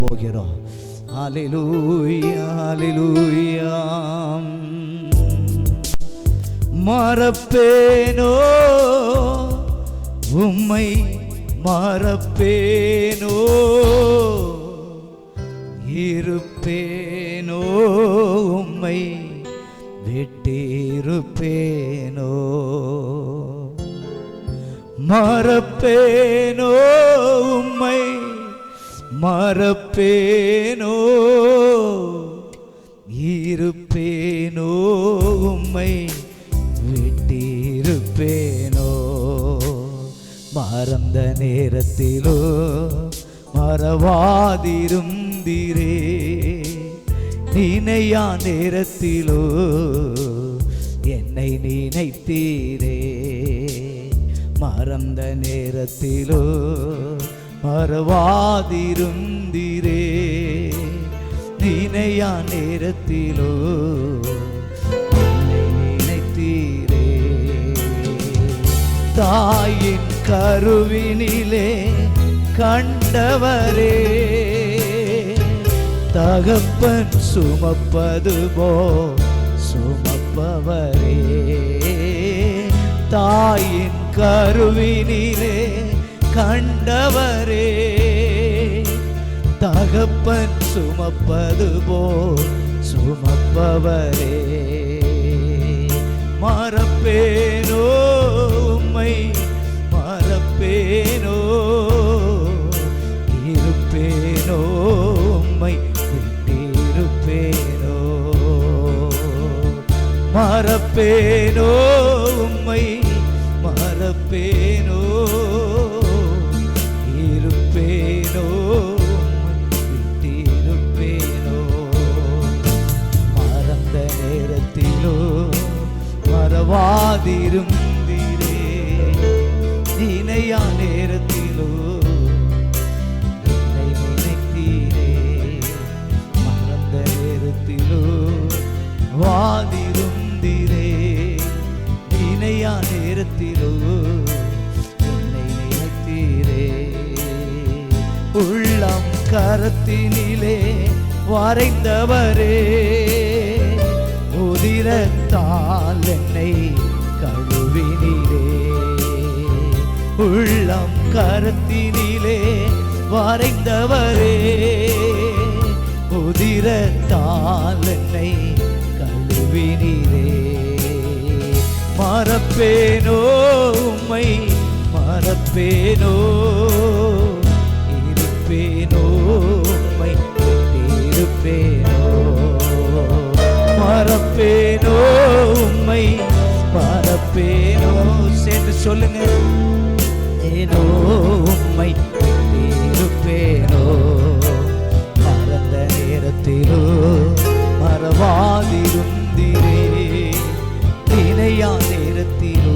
போகிறோம். ஹல்லேலூயா ஹல்லேலூயா. மறப்பேனோ உம்மை மறப்பேனோ, இருப்பேனோ உம்மை விட்டிருப்பேனோ. மறப்பேனோ உம்மை மறப்பேனோ, இருப்பேனோ உம்மை விட்டிருப்பேனோ. மறந்த நேரத்திலோ மறவாதிருந்தீரே, நினையா நேரத்திலோ என்னை நினைத்தீரே. மறந்த நேரத்திலோ மறவாதிருந்தீரே, நினையா நேரத்திலோ என்னை நினைத்தீரே. தாயின் கருவினிலே கண்டவரே, தகப்பன் சுமப்பது போ சுமப்பவரே. தாயின் கருவினிலே கண்டவரே, தகப்பன் சுமப்பது போ சுமப்பவரே. மறப்பேனோ உம்மை மறப்பேனோ, இருப்பேனோ உம்மை விட்டிருப்பேனோ. மறப்பேனோ உம்மை மறப்பேனோ, இருப்பேனோ விட்டிருப்பேனோ. மறந்த நேரத்திலோ மறவாதிருந்தீரே, நினையா நேரத்திலோ என்னை நினைத்தீரே. மறந்த நேரத்திலோ வாதிருந்தீரே, நினையா நேரத்திலோ என்னை நினைத்தீரே. உள்ளம் கரத்தினிலே வரைந்தவரே, உதிரத்தால் என்னை கழுவினீரே. உள்ளம் கரத்தினிலே வரைந்தவரே, உதிரத்தால் என்னை கழுவினீரே. மறப்பேனோ உம்மை மறப்பேனோ, இருப்பேனோ உம்மை விட்டிருப்பேனோ. மறப்பேனோ உம்மை மறப்பேனோ, சேர்ந்து சொல்லுங்க. ஏனோ உம்மை விட்டிருப்பேனோ. மறந்த நேரத்திலோ மறவாதிருந்தீரே, நினையா நேரத்திலோ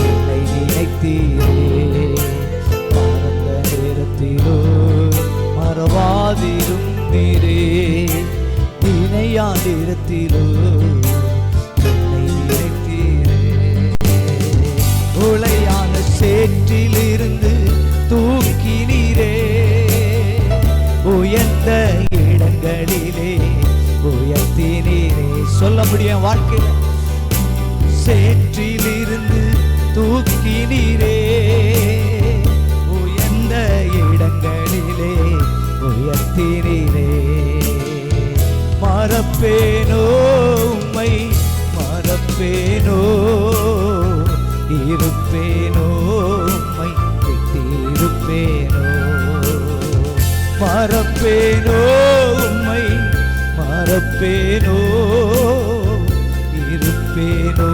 என்னை நினைத்தீரே. மறந்த நேரத்திலோ மறவாதிருந்தீரே, நினையா நேரத்திலோ என்னை நினைத்தீரே. உளையான சேற்றிலிருந்து தூக்கினீரே, உயர்ந்த இடங்களிலே உயர்த்தினீரே. சொல்ல முடியும் வாழ்க்கையில். சேற்றிலிருந்து தூக்கினீரே, உயர்ந்த இடங்களிலே உயர்த்தினீரே. மறப்பேனோ உம்மை மறப்பேனோ, இருப்பேனோ உம்மை விட்டிருப்பேனோ. மறப்பேனோ உம்மை மறப்பேனோ, இருப்பேனோ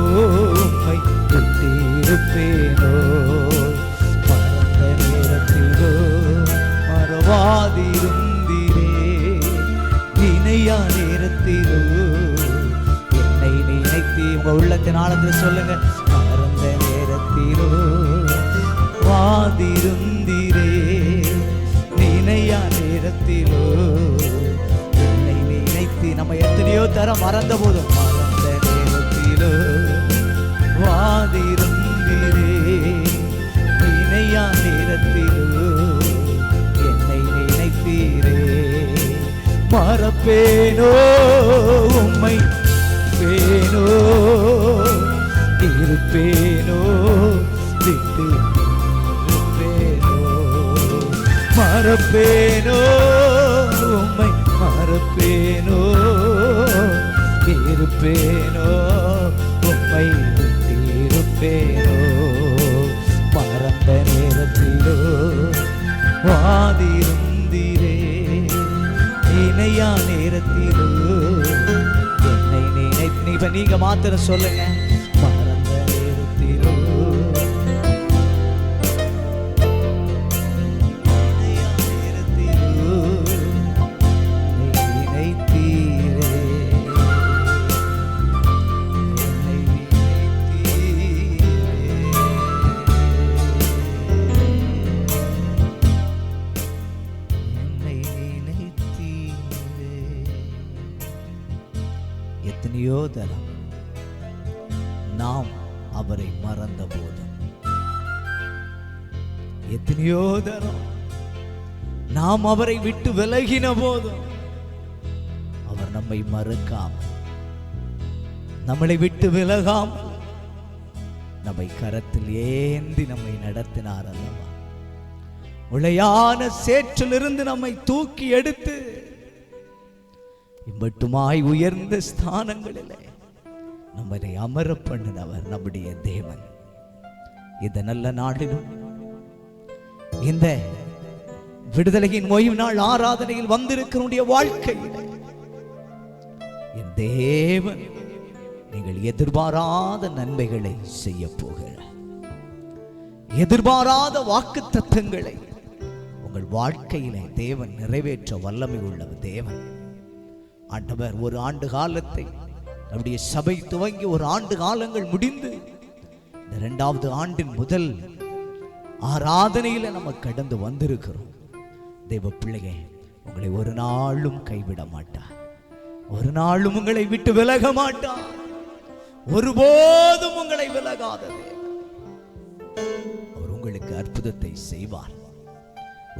உம்மை விட்டிருப்பேனோ. மறந்த நேரத்திலோ மறவாதிருந்தீரே, நினையா நேரத்திலோ என்னை நினைத்தீ. உங்க உள்ளத்தின் ஆழத்தில் சொல்லுங்க. மறந்த நேரத்திலோ வாதிருந்தீரே, நினையா நேரத்திலோ என்னை நினைத்தீ. நம்ம எத்தனையோ தரம் மறந்த போதும், மறந்த நேரத்திலோ வாதிருந்தீரே, நினையா நேரத்திலோ என்னை நினைத்தீரே. மறப்பேனோ உம்மை பேனோ இருப்பேனோ விட்டு இருப்பேனோ மறப்பேனோ உம்மை மறப்பேனோ இருப்பேனோ உம்மை விட்டு இருப்பேனோ மறந்த நேரத்திலோ வாதிருந்தீரே இணையா நேரத்திலோ என்னை நினைத்து நீங்க மாத்திரம் சொல்லுங்க மறந்த நேரத்திலோ இணையா நேரத்திலோ நினைத்தீரே என்னை நினைத்தீரே எத்தனையோ தரம் நாம் அவரை மறந்த போதும் எத்தனையோ தரம் நாம் அவரை விட்டு விலகின போதும் அவர் நம்மை மறக்காமல் நம்மளை விட்டு விலகாமல் நம்மை கரத்தில் ஏந்தி நம்மை நடத்தினார் அல்லவா உளையான சேற்றிலிருந்து நம்மை தூக்கி எடுத்து இம்பட்டுமாய் உயர்ந்த ஸ்தானங்களிலே நம்மை அமர பண்ணினவர் நம்முடைய தேவன். இந்த நல்ல நாளிலும் இந்த விடுதலையின் ஓய்வு நாள் ஆராதனையில் வந்திருக்கிற வாழ்க்கையில் என் தேவன் நீங்கள் எதிர்பாராத நன்மைகளை செய்ய போகிறார். எதிர்பாராத வாக்குத்தத்தங்களை உங்கள் வாழ்க்கையிலே தேவன் நிறைவேற்ற வல்லமை உள்ள தேவன். ஆண்டவர் ஒரு ஆண்டு காலத்தை நம்முடைய சபை துவங்கி ஒரு ஆண்டு காலங்கள் முடிந்து இந்த 2வது ஆண்டின் முதல் ஆராதனையில நம்ம கடந்து வந்திருக்கிறோம். தேவ பிள்ளையே, உங்களை ஒரு நாளும் கைவிட மாட்டார், ஒரு நாளும் உங்களை விட்டு விலக மாட்டார், ஒருபோதும் உங்களை விலகாதது. அவர் உங்களுக்கு அற்புதத்தை செய்வார்,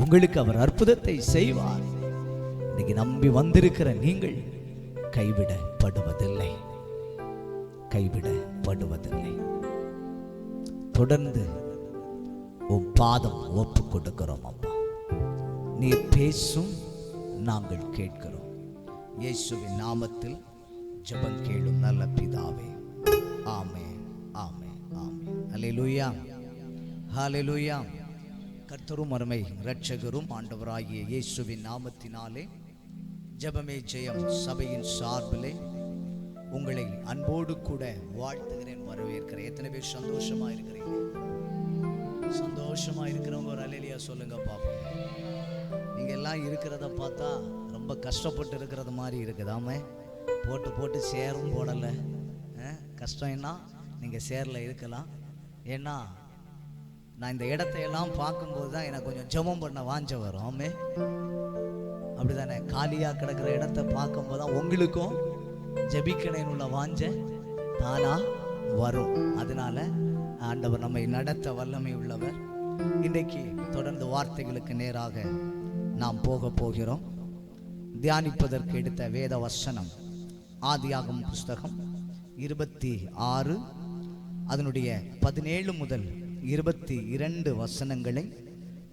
உங்களுக்கு அவர் அற்புதத்தை செய்வார். இன்னைக்கு நம்பி வந்திருக்கிற நீங்கள் கைவிடப்படுவதில்லை, கைவிடப்படுவதில்லை. தொடர்ந்து உன் பாதம் ஒப்பு கொடுக்கிறோம் அப்பா. நீ பேசும், நாங்கள் கேட்கிறோம். இயேசுவின் நாமத்தில் ஜெபம் கேளும் நல்ல பிதாவே. ஆமென், ஆமென், ஆமென். அல்லேலூயா, ஹல்லேலூயா. கர்த்தரும் அருமை இரட்சகரும் ஆண்டவராகிய இயேசுவின் நாமத்தினாலே ஜெபமே ஜெயம் சபையின் சார்பிலே உங்களை அன்போடு கூட வாழ்த்துகிறேன், வரவேற்கிறேன். எத்தனை பேர் சந்தோஷமா இருக்கிறீங்க? சந்தோஷமா இருக்கிறவங்க ஒரு அல்லேலூயா சொல்லுங்க பாப்போம். நீங்க எல்லாம் இருக்கிறத பார்த்தா ரொம்ப கஷ்டப்பட்டு இருக்கிறது மாதிரி இருக்குதாமே. போட்டு போட்டு சேரும் போடலை. கஷ்டம் என்ன, நீங்க சேர்ல இருக்கலாம். ஏன்னா நான் இந்த இடத்தையெல்லாம் பார்க்கும்போது தான் எனக்கு கொஞ்சம் ஜெபம் பண்ண வாஞ்ச வரும். ஆமே, அப்படிதானே? காலியா கிடக்கிற இடத்தை பார்க்கும்போது தான் உங்களுக்கும் ஜெபிக்கணும் உள்ள வாஞ்ச தானா வரும். அதனால ஆண்டவர் நம்மை நடத்த வல்லமை உள்ளவர். இன்றைக்கு தொடர்ந்து வார்த்தைகளுக்கு நேராக நாம் போக போகிறோம். தியானிப்பதற்கு எடுத்த வேத வசனம் ஆதியாகமம் புஸ்தகம் 26 அதனுடைய 17 முதல் 22 வசனங்களை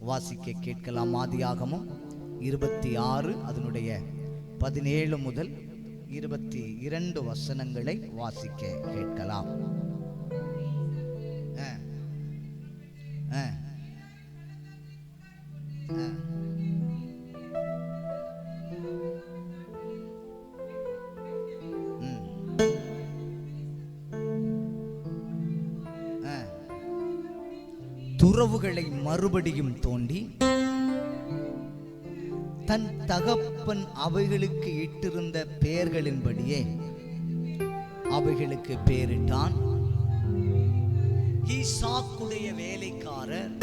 வாசிக்க கேட்கலாம். ஆதியாகமம் 26 அதனுடைய 17 முதல் 22 வசனங்களை வாசிக்க கேட்கலாம். துறவுகளை மறுபடியும் தோண்டி தன் தகப்பன் அவைகளுக்கு இட்டிருந்த பெயர்களின்படியே அவைகளுக்கு பெயரிட்டான். ஈசாக்குடைய வேலைக்காரர்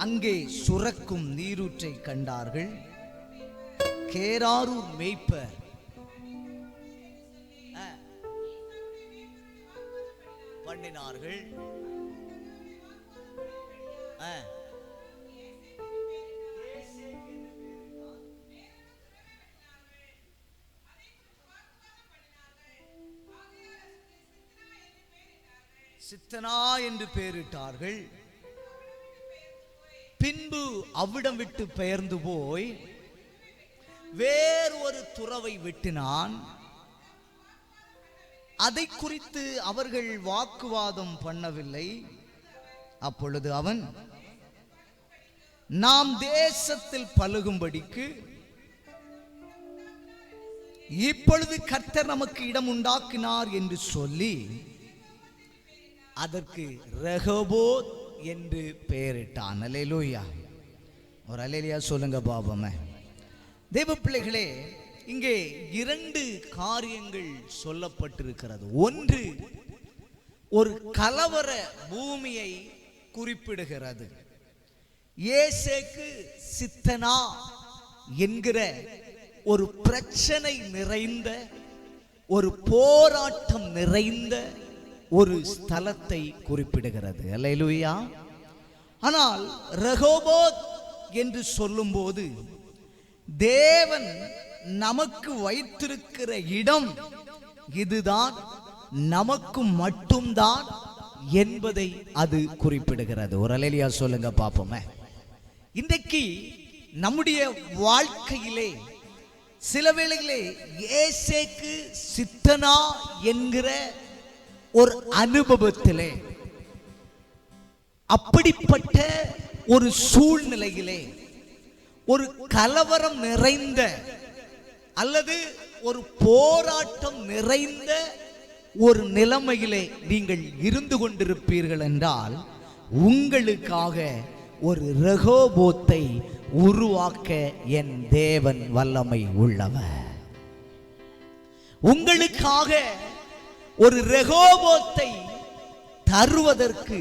அங்கே சுரக்கும் நீரூற்றை கண்டார்கள். கேராரூர் மேய்ப்பர் பண்ணினார்கள். சித்தனா என்று பெயரிட்டார்கள். பின்பு அவ்விடம் விட்டு பெயர்ந்து போய் வேறு ஒரு துறவை வெட்டினான். அதை குறித்து அவர்கள் வாக்குவாதம் பண்ணவில்லை. அப்பொழுது அவன், நாம் தேசத்தில் பலுகும்படிக்கு இப்பொழுது கர்த்தர் நமக்கு இடம் உண்டாக்கினார் என்று சொல்லி அதற்கு ரெகோபோத் என்று பெயரிட்டான். அல்லேலூயா. ஒரு அல்லேலூயா சொல்லுங்க பாபமே. தேவ பிள்ளைகளே, இங்கே 2 காரியங்கள் சொல்லப்பட்டிருக்கிறது. ஒன்று, ஒரு கலவர பூமியை குறிப்பிடுகிறது. ஏசேக்கு சித்தனா என்கிற ஒரு பிரச்சனை நிறைந்த, ஒரு போராட்டம் நிறைந்த ஒரு ஸ்தலத்தை குறிப்பிடுகிறது. அல்லேலூயா. ஆனால் ரெகோபோத் என்று சொல்லும்போது தேவன் நமக்கு வைத்திருக்கிற இடம் இதுதான், நமக்கு மட்டும்தான் என்பதை அது குறிப்பிடுகிறது. ஒரு அல்லேலூயா சொல்லுங்க பாப்போமே. இன்றைக்கு நம்முடைய வாழ்க்கையிலே சில வேளைகளே ஏசேக்கு சித்தனா என்கிற ஒரு அனுபவத்திலே, அப்படிப்பட்ட ஒரு சூழ்நிலையிலே, ஒரு கலவரம் நிறைந்த அல்லது ஒரு போராட்டம் நிறைந்த ஒரு நிலைமையிலே நீங்கள் இருந்து கொண்டிருப்பீர்கள் என்றால், உங்களுக்காக ஒரு ரெகோபோத்தை உருவாக்க என் தேவன் வல்லமை உள்ளவர். உங்களுக்காக ஒரு ரெகோபோத்தை தருவதற்கு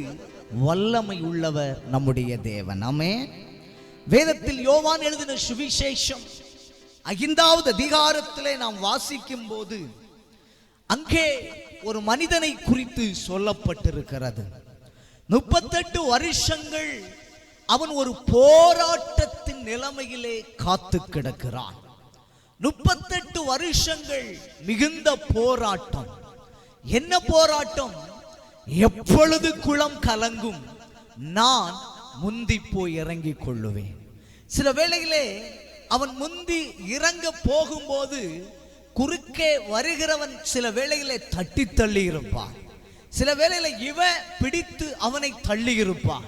வல்லமை உள்ளவர் நம்முடைய தேவன். ஆமென். வேதத்தில் யோவான் எழுதின சுவிசேஷம் 5வது அதிகாரத்திலே நாம் வாசிக்கும் போது அங்கே ஒரு மனிதனை குறித்து சொல்லப்பட்டிருக்கிறது. 38 வருஷங்கள் அவன் ஒரு போராட்டத்தின் நிலைமையிலே காத்து கிடக்கிறான். 38 வருஷங்கள் மிகுந்த போராட்டம். என்ன போராட்டம்? எப்பொழுது குளம் கலங்கும் நான் முந்தி போய் இறங்கிக் கொள்ளுவேன். சில வேளையிலே அவன் முந்தி இறங்க போகும்போது குறுக்கே வருகிறவன் சில வேளையிலே தட்டி தள்ளி இருப்பான். சில வேளையில இவன் பிடித்து அவனை தள்ளி இருப்பான்.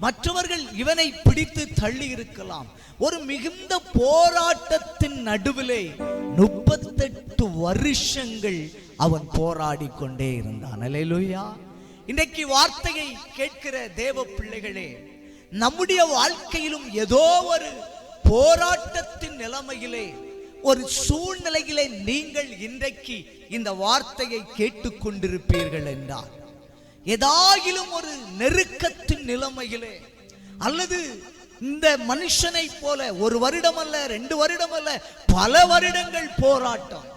மற்றவர்கள் இவனை பிடித்து தள்ளி இருக்கலாம். ஒரு மிகுந்த போராட்டத்தின் நடுவிலே 38 வருஷங்கள் அவன் போராடி கொண்டே இருந்தான். அல்லேலூயா. இன்றைக்கு வார்த்தையை கேட்கிற தேவ பிள்ளைகளே, நம்முடைய வாழ்க்கையிலும் ஏதோ ஒரு போராட்டத்தின் நிலைமையிலே, ஒரு சூழ்நிலையிலே நீங்கள் இன்றைக்கு இந்த வார்த்தையை கேட்டுக்கொண்டிருப்பீர்கள் என்றால், ஏதாயிலும் ஒரு நெருக்கத்தின் நிலைமையிலே, அல்லது இந்த மனுஷனை போல 1 வருடம் அல்ல, 2 வருடம் அல்ல, பல வருடங்கள் போராட்டம்,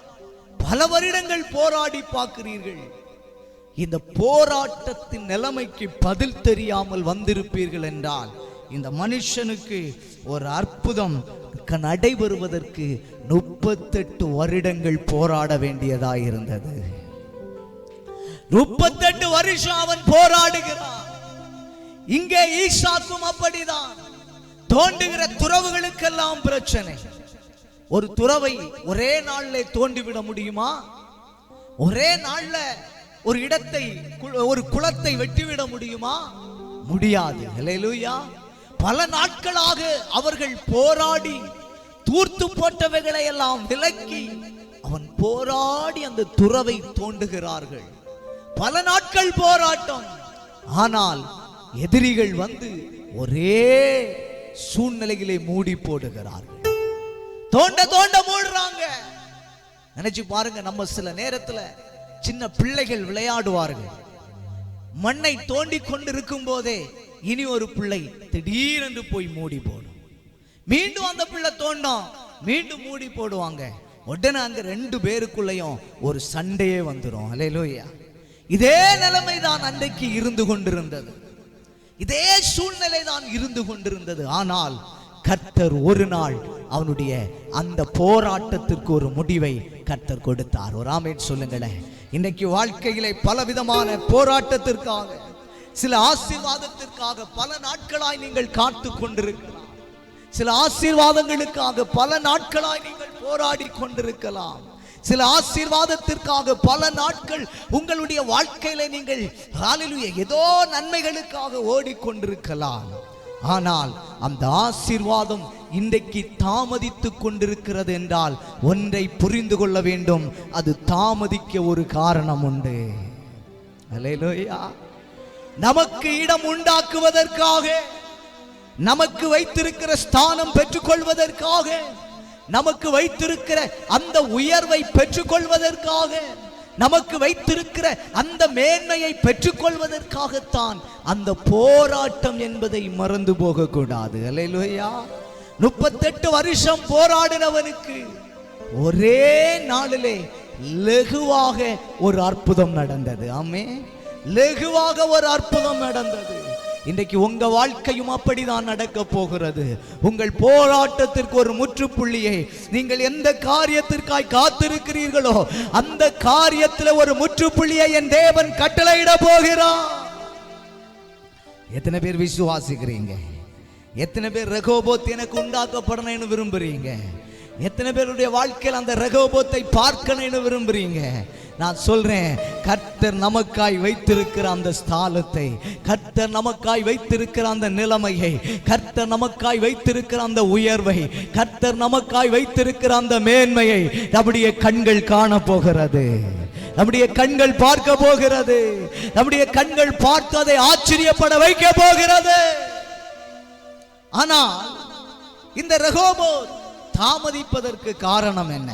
பல வருடங்கள் போராடி பார்க்கிறீர்கள். இந்த போராட்டத்தின் நிலைமைக்கு பதில் தெரியாமல் வந்திருப்பீர்கள் என்றால், இந்த மனுஷனுக்கு ஒரு அற்புதம் நடைபெறுவதற்கு 38 வருடங்கள் போராட வேண்டியதாக இருந்தது. 38 வருஷம் அவன் போராடுகிறான். இங்கே ஈசாக்கும் அப்படிதான். தோண்டுகிற துறவுகளுக்கெல்லாம் பிரச்சனை. ஒரு துறவை ஒரே நாள்ல தோண்டிவிட முடியுமா? ஒரே நாள்ல ஒரு இடத்தை, ஒரு குளத்தை வெட்டிவிட முடியுமா? முடியாது. அல்லேலூயா. பல நாட்களாக அவர்கள் போராடி தூர்த்து போட்டவைகளை எல்லாம் விலக்கி அவன் போராடி அந்த துறவை தோண்டுகிறார்கள். பல நாட்கள் போராட்டம். ஆனால் எதிரிகள் வந்து ஒரே சூழ்நிலையிலே மூடி போடுகிறார்கள். தோண்ட தோண்ட மூடுறாங்க. நினைச்சு பாருங்க, நம்ம சில நேரத்துல சின்ன பிள்ளைகள் விளையாடுவார்கள். மண்ணை தோண்டி கொண்டிருக்கும் போதே இனி ஒரு பிள்ளை திடீரென்று போய் மூடி போடும். மீண்டும் அந்த பிள்ளை தோண்டும், மீண்டும் மூடி போடுவாங்க. உடனே அங்க 2 பேருக்குள்ளேயும் ஒரு சண்டையே வந்துடும். அல்லேலூயா. இதே நிலைமை தான் அன்றைக்கு இருந்து கொண்டிருந்தது. இதே சூழ்நிலை தான் இருந்து கொண்டிருந்தது. ஆனால் கர்த்தர் ஒரு நாள் அவனுடைய அந்த போராட்டத்திற்கு ஒரு முடிவை கர்த்தர் கொடுத்தார். ஒரு ஆமென் சொல்லுங்களேன். இன்னைக்கு வாழ்க்கையிலே பலவிதமான போராட்டத்திற்காக, சில ஆசீர்வாதத்திற்காக பல நாட்களாய் நீங்கள் காத்து கொண்டிருக்கலாம். சில ஆசீர்வாதங்களுக்காக பல நாட்களாய் நீங்கள் போராடி கொண்டிருக்கலாம். சில ஆசீர்வாதத்திற்காக பல நாட்கள் உங்களுடைய வாழ்க்கையில நீங்கள் ஹல்லேலூயா ஏதோ நன்மைகளுக்காக ஓடிக்கொண்டிருக்கலாம். ஆனால் அந்த ஆசீர்வாதம் இன்றைக்கு தாமதித்துக் கொண்டிருக்கிறது என்றால் ஒன்றை புரிந்து கொள்ள வேண்டும், அது தாமதிக்க ஒரு காரணம் உண்டு. ஹல்லேலூயா. நமக்கு இடம் உண்டாக்குவதற்காக, நமக்கு வைத்திருக்கிற ஸ்தானம் பெற்றுக்கொள்வதற்காக, நமக்கு வைத்திருக்கிற அந்த உயர்வை பெற்றுக்கொள்வதற்காக, நமக்கு வைத்திருக்கிற அந்த மேன்மையை பெற்றுக்கொள்வதற்காகத்தான் அந்த போராட்டம் என்பதை மறந்து போக கூடாது. அல்லேலூயா. 38 வருஷம் போராடினவனுக்கு ஒரே நாளிலே லகுவாக ஒரு அற்புதம் நடந்தது. ஆமென். லகுவாக ஒரு அற்புதம் நடந்தது. இன்றைக்கு உங்க வாழ்க்கையும் அப்படிதான் நடக்க போகிறது. உங்கள் போராட்டத்திற்கு ஒரு முற்றுப்புள்ளியை, நீங்கள் எந்த காரியத்திற்காய் காத்திருக்கிறீர்களோ அந்த காரியத்தில் ஒரு முற்றுப்புள்ளியை என் தேவன் கட்டளையிட போகிறார். எத்தனை பேர் விசுவாசிக்கிறீங்க? எத்தனை பேர் ரெகோபோத் எனக்கு உண்டாக்கப்படணும்னு விரும்புறீங்க? எத்தனை பேருடைய வாழ்க்கையில் அந்த ரெகோபோத்தை பார்க்கணும்னு விரும்புறீங்க? நான் சொல்றேன், கர்த்தர் நமக்காய் வைத்திருக்கிற அந்த ஸ்தானத்தை, கர்த்தர் நமக்காய் வைத்திருக்கிற அந்த நிலைமையை, கர்த்தர் நமக்காய் வைத்திருக்கிற அந்த உயர்வை, கர்த்தர் நமக்காய் வைத்திருக்கிற அந்த மேன்மையை நம்முடைய கண்கள் காண போகிறது. நம்முடைய கண்கள் பார்க்க போகிறது. நம்முடைய கண்கள் பார்த்து அதை ஆச்சரியப்பட வைக்க போகிறது. ஆனால் இந்த ரெகோபோத் தாமதிப்பதற்கு காரணம் என்ன?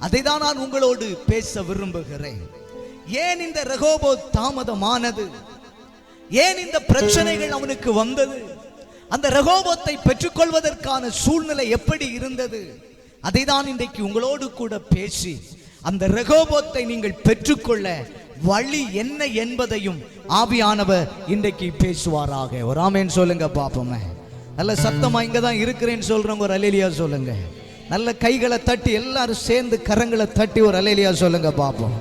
அதை தான் நான் உங்களோடு பேச விரும்புகிறேன். ஏன் இந்த ரெகோபோத் தாமதமானது? ஏன் இந்த பிரச்சனைகள் அவனுக்கு வந்தது? அந்த ரெகோபோத்தை பெற்றுக்கொள்வதற்கான சூழ்நிலை எப்படி இருந்தது? அதை தான் இன்றைக்கு உங்களோடு கூட பேசி அந்த ரெகோபோத்தை நீங்கள் பெற்றுக்கொள்ள வழி என்ன என்பதையும் ஆவியானவர் இன்றைக்கு பேசுவாராக. ஒரு ஆமென் சொல்லுங்க பாப்போமே. நல்ல சத்தமா இங்க தான் இருக்கிறேன்னு சொல்றவங்க ஒரு அல்லேலூயா சொல்லுங்க. நல்ல கைகளை தட்டி எல்லாரும் சேர்ந்து கரங்களை தட்டி ஒரு அல்லேலூயா சொல்லுங்க பாப்போம்.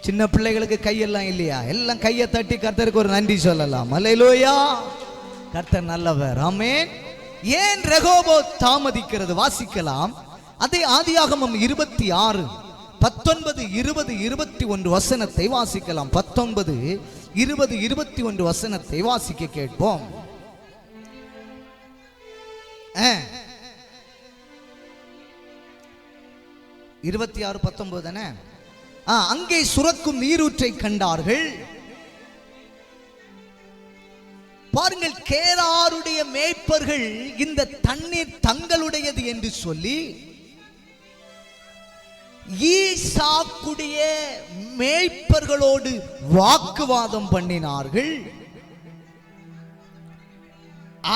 சின்ன பிள்ளைகளுக்கு கையெல்லாம் இல்லையா? எல்லாம் கையை தட்டி கர்த்தருக்கு ஒரு நன்றி சொல்லலாம். அல்லேலூயா. கர்த்தர் நல்லவர். ஆமென். ஏன் ரெகோபோத் தாமதிக்கிறது? வாசிக்கலாம். அதே ஆதியாகமம் 26 19 20 21 வசனத்தை வாசிக்கலாம். 19 20 21 வசனத்தை வாசிக்க கேட்போம். 26 19 தானே? அங்கே சுரக்கும் நீரூற்றை கண்டார்கள். பாருங்கள், கேராருடைய மேய்ப்பர்கள் இந்த தண்ணீர் தங்களுடையது என்று சொல்லி ஈசாக்குடைய மேய்ப்பர்களோடு வாக்குவாதம் பண்ணினார்கள்.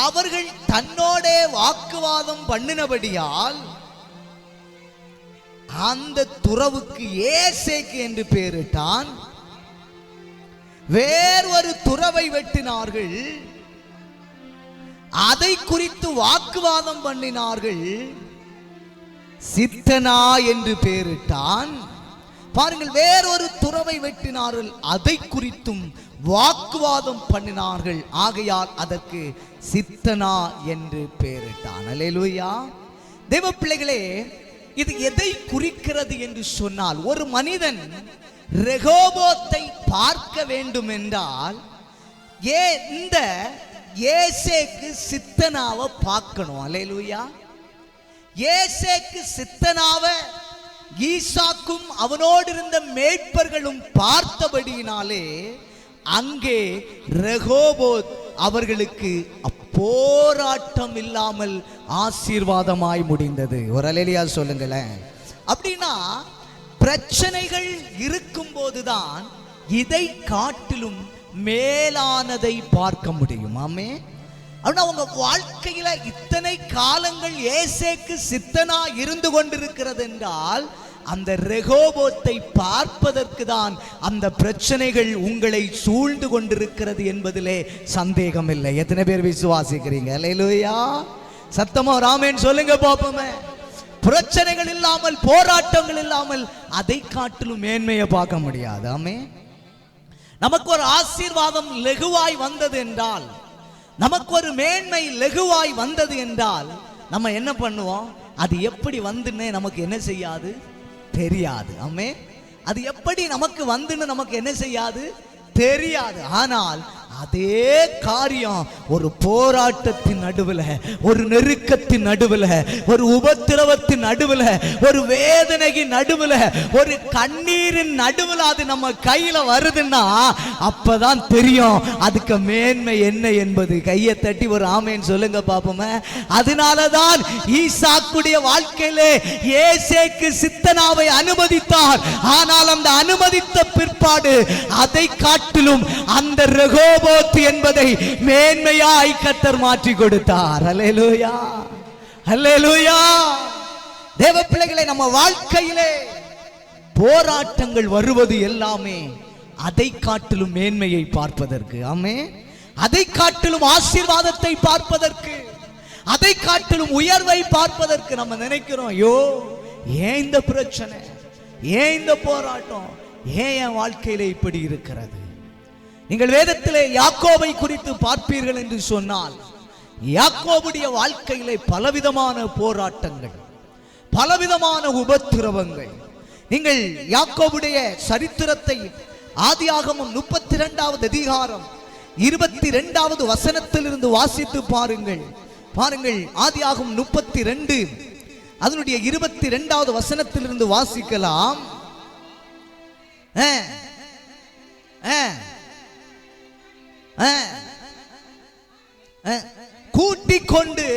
அவர்கள் தன்னோட வாக்குவாதம் பண்ணினபடியால் அந்த துறவுக்கு ஏசேக்கு என்று பெயரிட்டான். வேறொரு துறவை வெட்டினார்கள். அதை குறித்து வாக்குவாதம் பண்ணினார்கள். சித்தனா என்று பெயரிட்டான். பாருங்கள், வேறொரு துறவை வெட்டினார்கள். அதை குறித்தும் வாக்குவாதம் பண்ணினார்கள். ஆகையால் அதற்கு சித்தனா என்று பெயரிட்டான். அல்லேலூயா. தேவ பிள்ளைகளே, இது எதை குறிக்கிறது என்று சொன்னால், ஒரு மனிதன் ரெகோபோத்தை பார்க்க வேண்டும் என்றால் இந்த ஏசேக்கு சித்தனாவை பார்க்கணும். அல்லேலூயா. ஏசேக்கு சித்தனாவை ஈசாக்கும் அவனோடு இருந்த மேய்ப்பர்களும் பார்த்தபடியினாலே அங்கே ரெகோபோத் அவர்களுக்கு போராட்டம் இல்லாமல் ஆசீர்வாதமாய் முடிந்தது. ஒரு அல்லேலூயா சொல்லுங்களேன். அப்படின்னா பிரச்சனைகள் இருக்கும் போதுதான் இதை காட்டிலும் மேலானதை பார்க்க முடியும். ஆமே. அப்படின்னா உங்க வாழ்க்கையில இத்தனை காலங்கள் ஏசேக்கு சித்தனா இருந்து கொண்டிருக்கிறது என்றால் அந்த ரெகோபோத்தை பார்ப்பதற்கு தான் அந்த பிரச்சனைகள் உங்களை சூழ்ந்து கொண்டிருக்கிறது என்பதிலே சந்தேகம் இல்லை. எத்தனை பேர் விசுவாசிக்கிறீங்க? அல்லேலூயா. சத்தமா ஆமென் சொல்லுங்க பாப்போமே. பிரச்சனைகள் இல்லாமல், போராட்டங்கள் இல்லாமல் அதை காட்டிலும் மேன்மையை பார்க்க முடியாது. ஆமென். நமக்கு ஒரு ஆசீர்வாதம் லெகுவாய் வந்தது என்றால், நமக்கு ஒரு மேன்மை லெகுவாய் வந்தது என்றால் நம்ம என்ன பண்ணுவோம்? அது எப்படி வந்துன்னு நமக்கு என்ன செய்யாது? தெரியாது. ஆமென். அது எப்படி நமக்கு வந்துன்னு நமக்கு என்ன செய்யாது? தெரியாது. ஆனால் அதே காரியம் ஒரு போராட்டத்தின் நடுவில், ஒரு நெருக்கத்தின் நடுவில், ஒரு உபத்திரவத்தின் நடுவில், ஒரு வேதனையின் நடுவில், ஒரு கண்ணீரின் நடுவில் அது நம்ம கையில வருதுன்னா அப்பதான் தெரியும் அதுக்கு மேன்மை என்ன என்பது. கையை தட்டி ஒரு ஆமேன் சொல்லுங்க பாப்போமே. அதனாலதான் ஈசாக்குடைய வாழ்க்கையிலே ஏசேக்கு சித்தனாவை அனுமதித்தார். ஆனால் அந்த அனுமதித்த பிற்பாடு அதை காட்டிலும் அந்த ரெகோபோத் என்பதை மேன்மையாய் கர்த்தர் மாற்றி கொடுத்தார். அல்லேலூயா, அல்லேலூயா. தேவ பிள்ளைகளை, நம்ம வாழ்க்கையிலே போராட்டங்கள் வருவது எல்லாமே அதை காட்டிலும் மேன்மையை பார்ப்பதற்கு, ஆமென், அதை காட்டிலும் ஆசீர்வாதத்தை பார்ப்பதற்கு, அதை காட்டிலும் உயர்வை பார்ப்பதற்கு நம்ம நினைக்கிறோம். ஐயோ, ஏன் இந்த பிரச்சனை, ஏன் இந்த போராட்டம், ஏன் என் வாழ்க்கையிலே இப்படி இருக்கிறது? நீங்கள் வேதத்திலே யாக்கோபை குறித்து பார்ப்பீர்கள் என்று சொன்னால், யாக்கோபுடைய வாழ்க்கையிலே பலவிதமான போராட்டங்கள், பலவிதமான உபத்திரவங்கள். நீங்கள் யாக்கோபுடைய சரித்திரத்தை ஆதியாகமம் 32வது அதிகாரம் 22வது வசனத்திலிருந்து வாசித்து பாருங்கள். பாருங்கள், ஆதியாகமம் 32 அதனுடைய 22வது வசனத்திலிருந்து வாசிக்கலாம். கூட்டிக் கொண்டு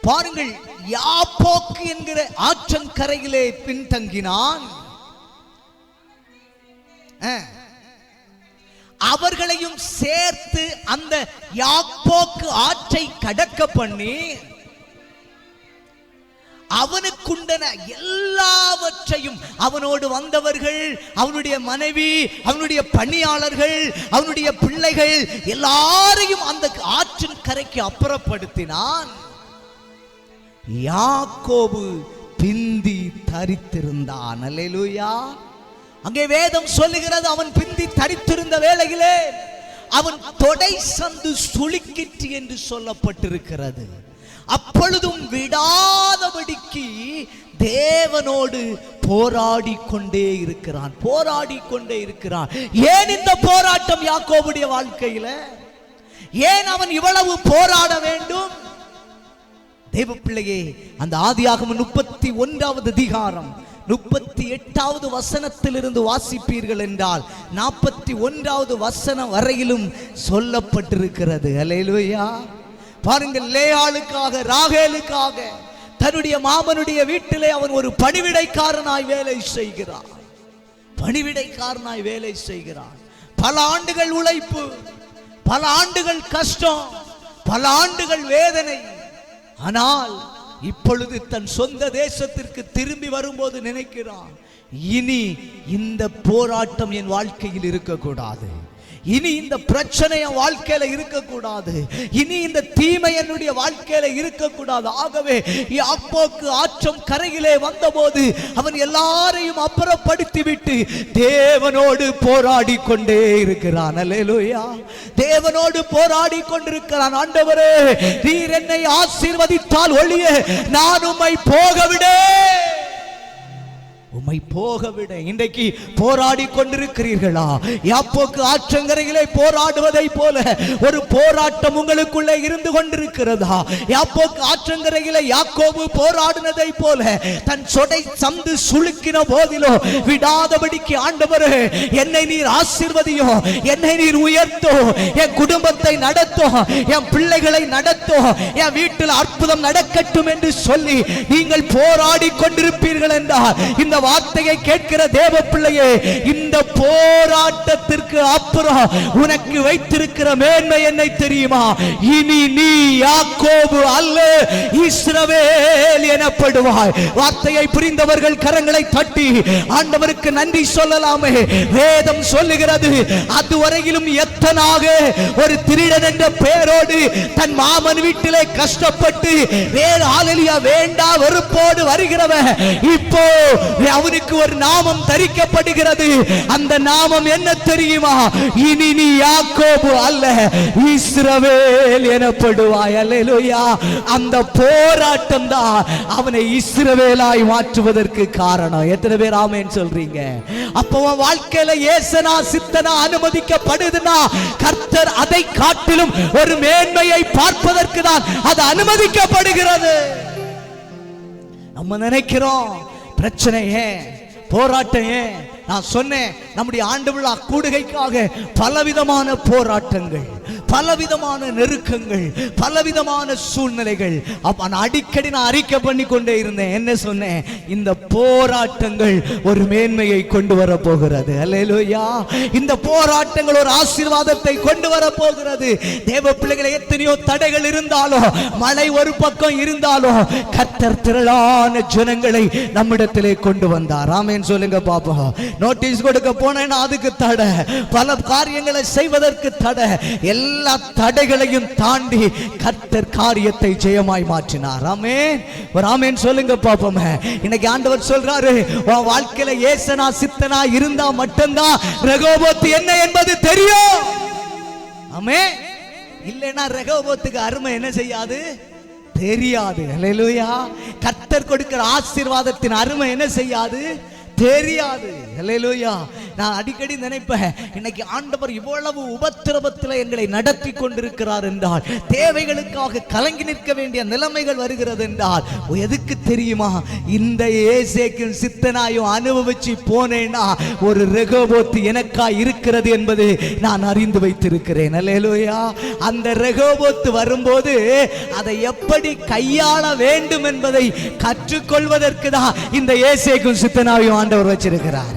பாருங்கள், யாப்போக்கு என்கிற ஆற்றங்கரையிலே பின்தங்கினான். அவர்களையும் சேர்த்து அந்த யாப்போக்கு ஆற்றை கடக்க பண்ணி அவனுக்குண்டன எல்லாவற்றையும், அவனோடு வந்தவர்கள், அவனுடைய மனைவி, அவனுடைய பணியாளர்கள், அவனுடைய பிள்ளைகள் எல்லாரையும் அந்த ஆற்றின் கரைக்கு அப்புறப்படுத்தினான். யாக்கோபு பிந்தி தரித்திருந்தான். அல்லேலூயா. அங்கே வேதம் சொல்லுகிறது, அவன் பிந்தி தரித்திருந்த வேளையிலே அவன் தொடை சந்து சுளுக்கிற்று என்று சொல்லப்பட்டிருக்கிறது. அப்பொழுதும் விடாதபடிக்கு தேவனோடு போராடி கொண்டே இருக்கிறான், போராடி கொண்டே இருக்கிறான். ஏன் இந்த போராட்டம் யாக்கோபுடைய வாழ்க்கையில? ஏன் அவன் இவ்வளவு போராட வேண்டும்? தேவ பிள்ளையே, அந்த ஆதியாகமம் 31வது அதிகாரம் 38வது வசனத்திலிருந்து வாசிப்பீர்கள் என்றால் 41வது வசனம் வரையிலும் சொல்லப்பட்டிருக்கிறது. அல்லேலூயா. பாருங்கள், லேயாளுக்காக, ராகேலுக்காக தன்னுடைய மாமனுடைய வீட்டிலே அவன் ஒரு பணிவிடைக்காரனாய் வேலை செய்கிறான். பணிவிடைக்காரனாய் வேலை செய்கிறான். பல ஆண்டுகள் உழைப்பு, பல ஆண்டுகள் கஷ்டம், பல ஆண்டுகள் வேதனை. ஆனால் இப்பொழுது தன் சொந்த தேசத்திற்கு திரும்பி வரும்போது நினைக்கிறான், இனி இந்த போராட்டம் என் வாழ்க்கையில் இருக்கக்கூடாது, இனி இந்த பிரச்சனை என் வாழ்க்கையில இருக்கக்கூடாது, இனி இந்த தீமை என்னுடைய வாழ்க்கையில இருக்கக்கூடாது. ஆகவே யாக்கோபு ஆற்றம் கரையிலே வந்தபோது அவன் எல்லாரையும் அப்புறப்படுத்தி விட்டு தேவனோடு போராடி கொண்டே இருக்கிறான். அல்லேலூயா. தேவனோடு போராடி கொண்டிருக்கிறான். ஆண்டவரே, நீர் என்னை ஆசீர்வதித்தால் ஒழிய நான் உம்மை போகவிடே, உம்மை போகவிட. இன்றைக்கு போராடி கொண்டிருக்கிறீர்களா? யாப்போக்கு ஆற்றங்கரையிலே போராடுவதை போல ஒரு போராட்டம் உங்களுக்குள்ளே இருந்து கொண்டிருக்கிறதா? யாப்போக்கு ஆற்றங்கரையிலே யாக்கோபு போராடினதை போல தன் சொடை சந்து சுளுக்கின போதிலோ விடாதபடிக்கு, ஆண்டவரே என்னை நீர் ஆசீர்வதியோ, என்னை நீர் உயர்த்தோ, என் குடும்பத்தை நடத்தோ, என் பிள்ளைகளை நடத்தோ, என் வீட்டில் அற்புதம் நடக்கட்டும் என்று சொல்லி நீங்கள் போராடி கொண்டிருப்பீர்கள் என்றால் இந்த வார்த்தையை கேட்கிற தேவ பிள்ளையே, இந்த போராட்டத்திற்கு அப்புறம் உனக்கு வைத்திருக்கிற மேன்மை என்ன தெரியுமா? இனி நீ யாக்கோபு அல்ல, இஸ்ரவேல் எனப்படுவாய். வார்த்தையை புரிந்தவர்கள் கரங்களை தட்டி ஆண்டவருக்கு நன்றி சொல்லலாமே. வேதம் சொல்லுகிறது, அதுவரையிலும் எத்தனாக ஒரு திருடன் என்ற பெயரோடு தன் மாமன் வீட்டிலே கஷ்டப்பட்டு வேண்டா வெறுப்போடு வருகிறவன், இப்போ அவனுக்கு ஒரு நாமம் தரிக்கப்படுகிறது. அந்த நாமம் என்ன தெரியுமா? இனி நீ யாக்கோபு அல்ல, இஸ்ரவேல் எனப்படுவாய். அல்லேலூயா. அந்த போராட்டம் தான் அவனை இஸ்ரவேலாய் மாற்றுவதற்கு காரணம். எத்தனை பேர் ஆமென் சொல்றீங்க? அப்போ வாழ்க்கையில ஏசனா சித்தனா அனுமதிக்கப்படுதுன்னா கர்த்தர் அதை காட்டிலும் ஒரு மேன்மையை பார்ப்பதற்கு தான் அது அனுமதிக்கப்படுகிறது. நம்ம நினைக்கிறோம் பிரச்சனை ஏன், போராட்டம் ஏன்? நான் சொன்னேன், நம்முடைய ஆண்டு விழா கூடுகைக்காக பலவிதமான போராட்டங்கள், பலவிதமான நெருக்கங்கள், பலவிதமான சூழ்நிலைகள். அடிக்கடி நான் அறிக்கை பண்ணி கொண்டே இருந்தேன். என்ன சொன்னேன்? இந்த போராட்டங்கள் ஒரு மேன்மையை கொண்டு வர போகிறது. அல்லேலூயா. இந்த போராட்டங்கள் ஒரு ஆசீர்வாதத்தை கொண்டு வர போகிறது. தேவ பிள்ளைகளை, எத்தனையோ தடைகள் இருந்தாலும், மழை ஒரு பக்கம் இருந்தாலும், கர்த்தர் திரளான ஜனங்களை நம்மிடத்திலே கொண்டு வந்தார். ஆமென் சொல்லுங்க பாப்போம். நோட்டீஸ் கொடுக்க போனேன்னா அதுக்கு தடை, பல காரியங்களை செய்வதற்கு தடை. எல்லா தடைகளையும் தாண்டி கர்த்தர் காரியத்தை ஜெயமாய் மாற்றினார். ஆமென். ஒரு ஆமென் சொல்லுங்க பாப்போம். இன்னைக்கு ஆண்டவர் சொல்றாரு, உன் வாழ்க்கையில ஏசனா சித்தனா இருந்தா மட்டும்தான் ரெகோபோத் என்ன என்பது தெரியும். ஆமென். இல்லைன்னா ரெகோபோத்துக்கு அருமை என்ன செய்யாது? தெரியாது. அல்லேலூயா. கர்த்தர் கொடுக்கிற ஆசீர்வாதத்தின் அருமை என்ன செய்யாது? தெரியாது. அல்லேலூயா. நான் அடிக்கடி நினைப்பேன், இன்னைக்கு ஆண்டவர் இவ்வளவு உபத்திரவத்தில் எங்களை நடத்தி கொண்டிருக்கிறார் என்றால், தேவைகளுக்காக கலங்கி நிற்க வேண்டிய நிலைமைகள் வருகிறது என்றால் எதுக்கு தெரியுமா? இந்த ஏசேக்கும் சித்தனாயும் அனுபவிச்சு போனேன்னா ஒரு ரெகோபோத் எனக்காய் இருக்கிறது என்பது நான் அறிந்து வைத்திருக்கிறேன். அல்லேலூயா. அந்த ரெகோபோத் வரும்போது அதை எப்படி கையாள வேண்டும் என்பதை கற்றுக்கொள்வதற்கு தான் இந்த ஏசேக்கும் சித்தனாயும் ஆண்டவர் வச்சிருக்கிறார்.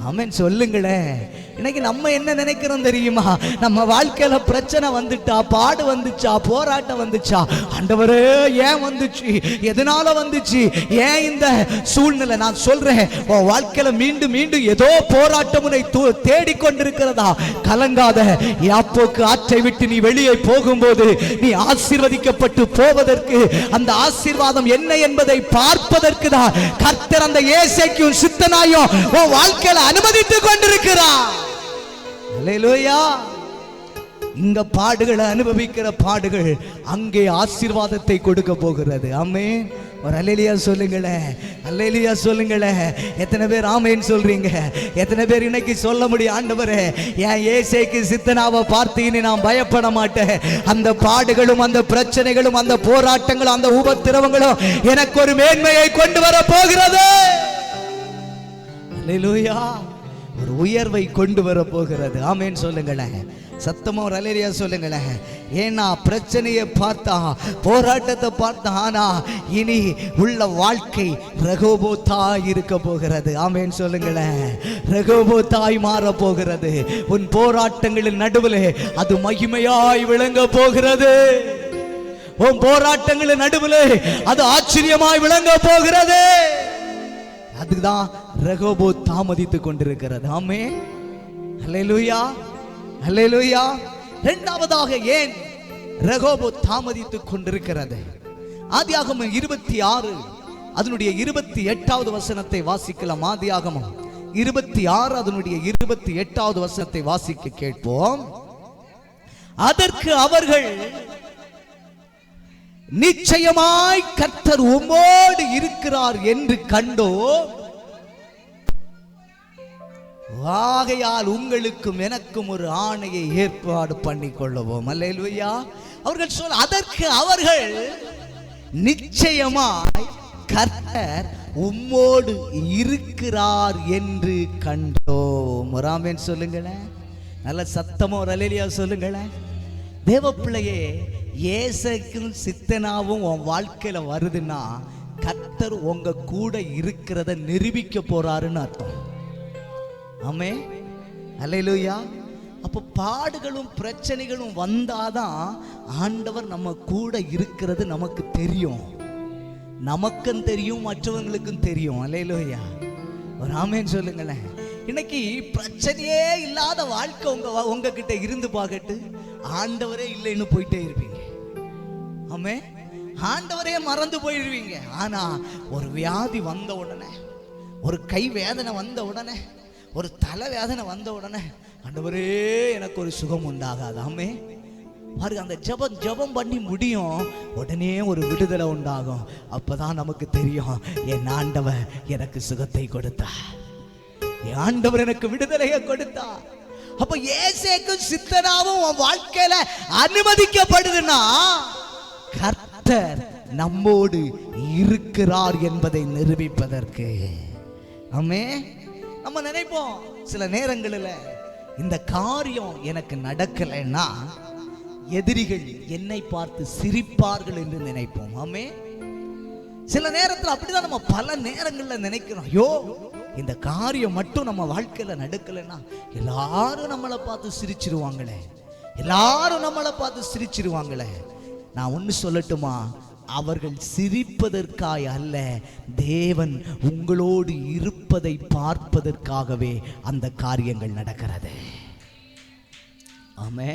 ஆமென் சொல்லுங்களேன். இன்னைக்கு நம்ம என்ன நினைக்கிறோம் தெரியுமா? நம்ம வாழ்க்கையில பிரச்சனை வந்துட்டா, பாடு வந்துச்சா, போராட்டம் வந்துச்சா, ஆண்டவரே ஏன் வந்துச்சு, எதனால வந்துச்சு, ஏன் இந்த சூழ்நிலை? நான் சொல்றேன், உன் வாழ்க்கையில மீண்டும் மீண்டும் ஏதோ போராட்டம் உன்னை தேடிக்கொண்டிருக்கிறதா? கலங்காத. யாப்போக்கு ஆற்றை விட்டு நீ வெளியே போகும்போது நீ ஆசீர்வதிக்கப்பட்டு போவதற்கு, அந்த ஆசீர்வாதம் என்ன என்பதை பார்ப்பதற்கு தான் கர்த்தர் அந்த ஏசேக்கும் சித்தனாயும் உன் வாழ்க்கையில அனுமதித்துக் கொண்டிருக்கிறார். அல்லேலூயா. இங்க பாடுகளை அனுபவிக்கிற பாடுகள் அங்கே ஆசீர்வாதத்தை கொடுக்க போகிறது. ஆமென். ஒரு அல்லேலூயா சொல்லுங்களேன். அல்லேலூயா சொல்லுங்களேன். எத்தனை பேர் ஆமென் சொல்றீங்க? எத்தனை பேர் இன்னைக்கு சொல்ல முடியும், ஆண்டவரே என் ஏசேக்கு சித்தனாவை பார்த்து இனி நான் பயப்பட மாட்டேன். அந்த பாடுகளும், அந்த பிரச்சனைகளும், அந்த போராட்டங்களும், அந்த உபத்திரவங்களும் எனக்கு ஒரு மேன்மையை கொண்டு வர போகிறது. அல்லேலூயா. ஒரு உயர்வை கொண்டு வர போகிறது. ஆமென் சொல்லுங்களேன். சத்தமா ஒரு அல்லேலூயா சொல்லுங்களேன். ஏன்னா பிரச்சனையை பார்த்தா, போராட்டத்தை பார்த்தா, ஆனா இனி உள்ள வாழ்க்கை ரெகோபோத்தாய் இருக்க போகிறது. ஆமென் சொல்லுங்களேன். ரெகோபோத்தாய் மாற போகிறது. உன் போராட்டங்களின் நடுவில் அது மகிமையாய் விளங்க போகிறது. உன் போராட்டங்களின் நடுவில் அது ஆச்சரியமாய் விளங்க போகிறது. அதுதான் ரெகோபோத் தாமதித்துக் கொண்டிருக்கிறது. ஆமென். அல்லேலூயா. அல்லேலூயா. இரண்டாவதாக ஏன் ரெகோபோத் தாமதித்துக் கொண்டிருக்கிறது? ஆதியாகமம் 26 அதனுடைய 28வது வசனத்தை வாசிக்கலாம். ஆதியாகமம் 26 அதனுடைய 28வது வசனத்தை வாசிக்க கேட்போம். அதற்கு அவர்கள், நிச்சயமாய் கர்த்தர் உம்மோடு இருக்கிறார் என்று கண்டோ, ஆகையால் உங்களுக்கும் எனக்கும் ஒரு ஆணையை ஏற்பாடு பண்ணி கொள்ளுவோம். அல்லேலூயா. அவர்கள் சொல்ல, அதற்கு அவர்கள், நிச்சயமாய் கர்த்தர் உம்மோடு இருக்கிறார் என்று கண்டோம். ஒரு ஆமென் சொல்லுங்களேன். நல்ல சத்தமா ஒரு அல்லேலூயா சொல்லுங்களேன். தேவ பிள்ளையே, ஏசேக்கும் சித்தனாவும் உன் வாழ்க்கையில வருதுன்னா கர்த்தர் உங்க கூட இருக்கிறத நிரூபிக்க போறாருன்னு அர்த்தம். ஆமே, அல்லேலூயா. அப்போ பாடுகளும் பிரச்சனைகளும் வந்தாதான் ஆண்டவர் நம்ம கூட இருக்கிறது நமக்கு தெரியும், நமக்கும் தெரியும், மற்றவங்களுக்கும் தெரியும். அல்லேலூயா, ஒரு ஆமேன்னு சொல்லுங்களேன். இன்னைக்கு பிரச்சனையே இல்லாத வாழ்க்கை உங்ககிட்ட இருந்து பார்க்கட்டு, ஆண்டவரே இல்லைன்னு போயிட்டே இருப்பீங்க. ஆமே, ஆண்டவரே மறந்து போயிடுவீங்க. ஆனா ஒரு வியாதி வந்த உடனே, ஒரு கை வேதனை வந்த உடனே, ஒரு தலை வேதனை வந்த உடனே, ஆண்டவரே எனக்கு ஒரு சுகம் உண்டாகாது. ஆமே, பாருங்க, அந்த ஜெபம் பண்ணி முடியும், உடனே ஒரு விடுதலை உண்டாகும். அப்பதான் நமக்கு தெரியும், என் ஆண்டவர் எனக்கு சுகத்தை கொடுத்தா, என் ஆண்டவர் எனக்கு விடுதலையை கொடுத்தா. அப்ப இயேசுவுக்கும் சித்தனாவும் வாழ்க்கையில அனுமதிக்கப்படுதுன்னா கர்த்தர் நம்மோடு இருக்கிறார் என்பதை நிரூபிப்பதற்கு. ஆமே, நம்ம நினைப்போம் சில நேரங்களில் இந்த காரியம் எனக்கு நடக்கலைன்னா எதிரிகள் என்னை பார்த்து சிரிப்பார்கள் என்று நினைப்போம். ஆமே, சில நேரத்தில் அப்படிதான் நம்ம பல நேரங்களில் நினைக்கிறோம், ஐயோ இந்த காரியம் மட்டும் நம்ம வாழ்க்கையில நடக்கலைன்னா எல்லாரும் நம்மளை பார்த்து சிரிச்சிருவாங்களே, எல்லாரும் நம்மளை பார்த்து சிரிச்சிருவாங்களே. நான் ஒன்று சொல்லட்டுமா, அவர்கள் சிரிப்பதற்காக அல்ல, தேவன் உங்களோடு இருப்பதை பார்ப்பதற்காகவே அந்த காரியங்கள் நடக்கிறது. ஆமே,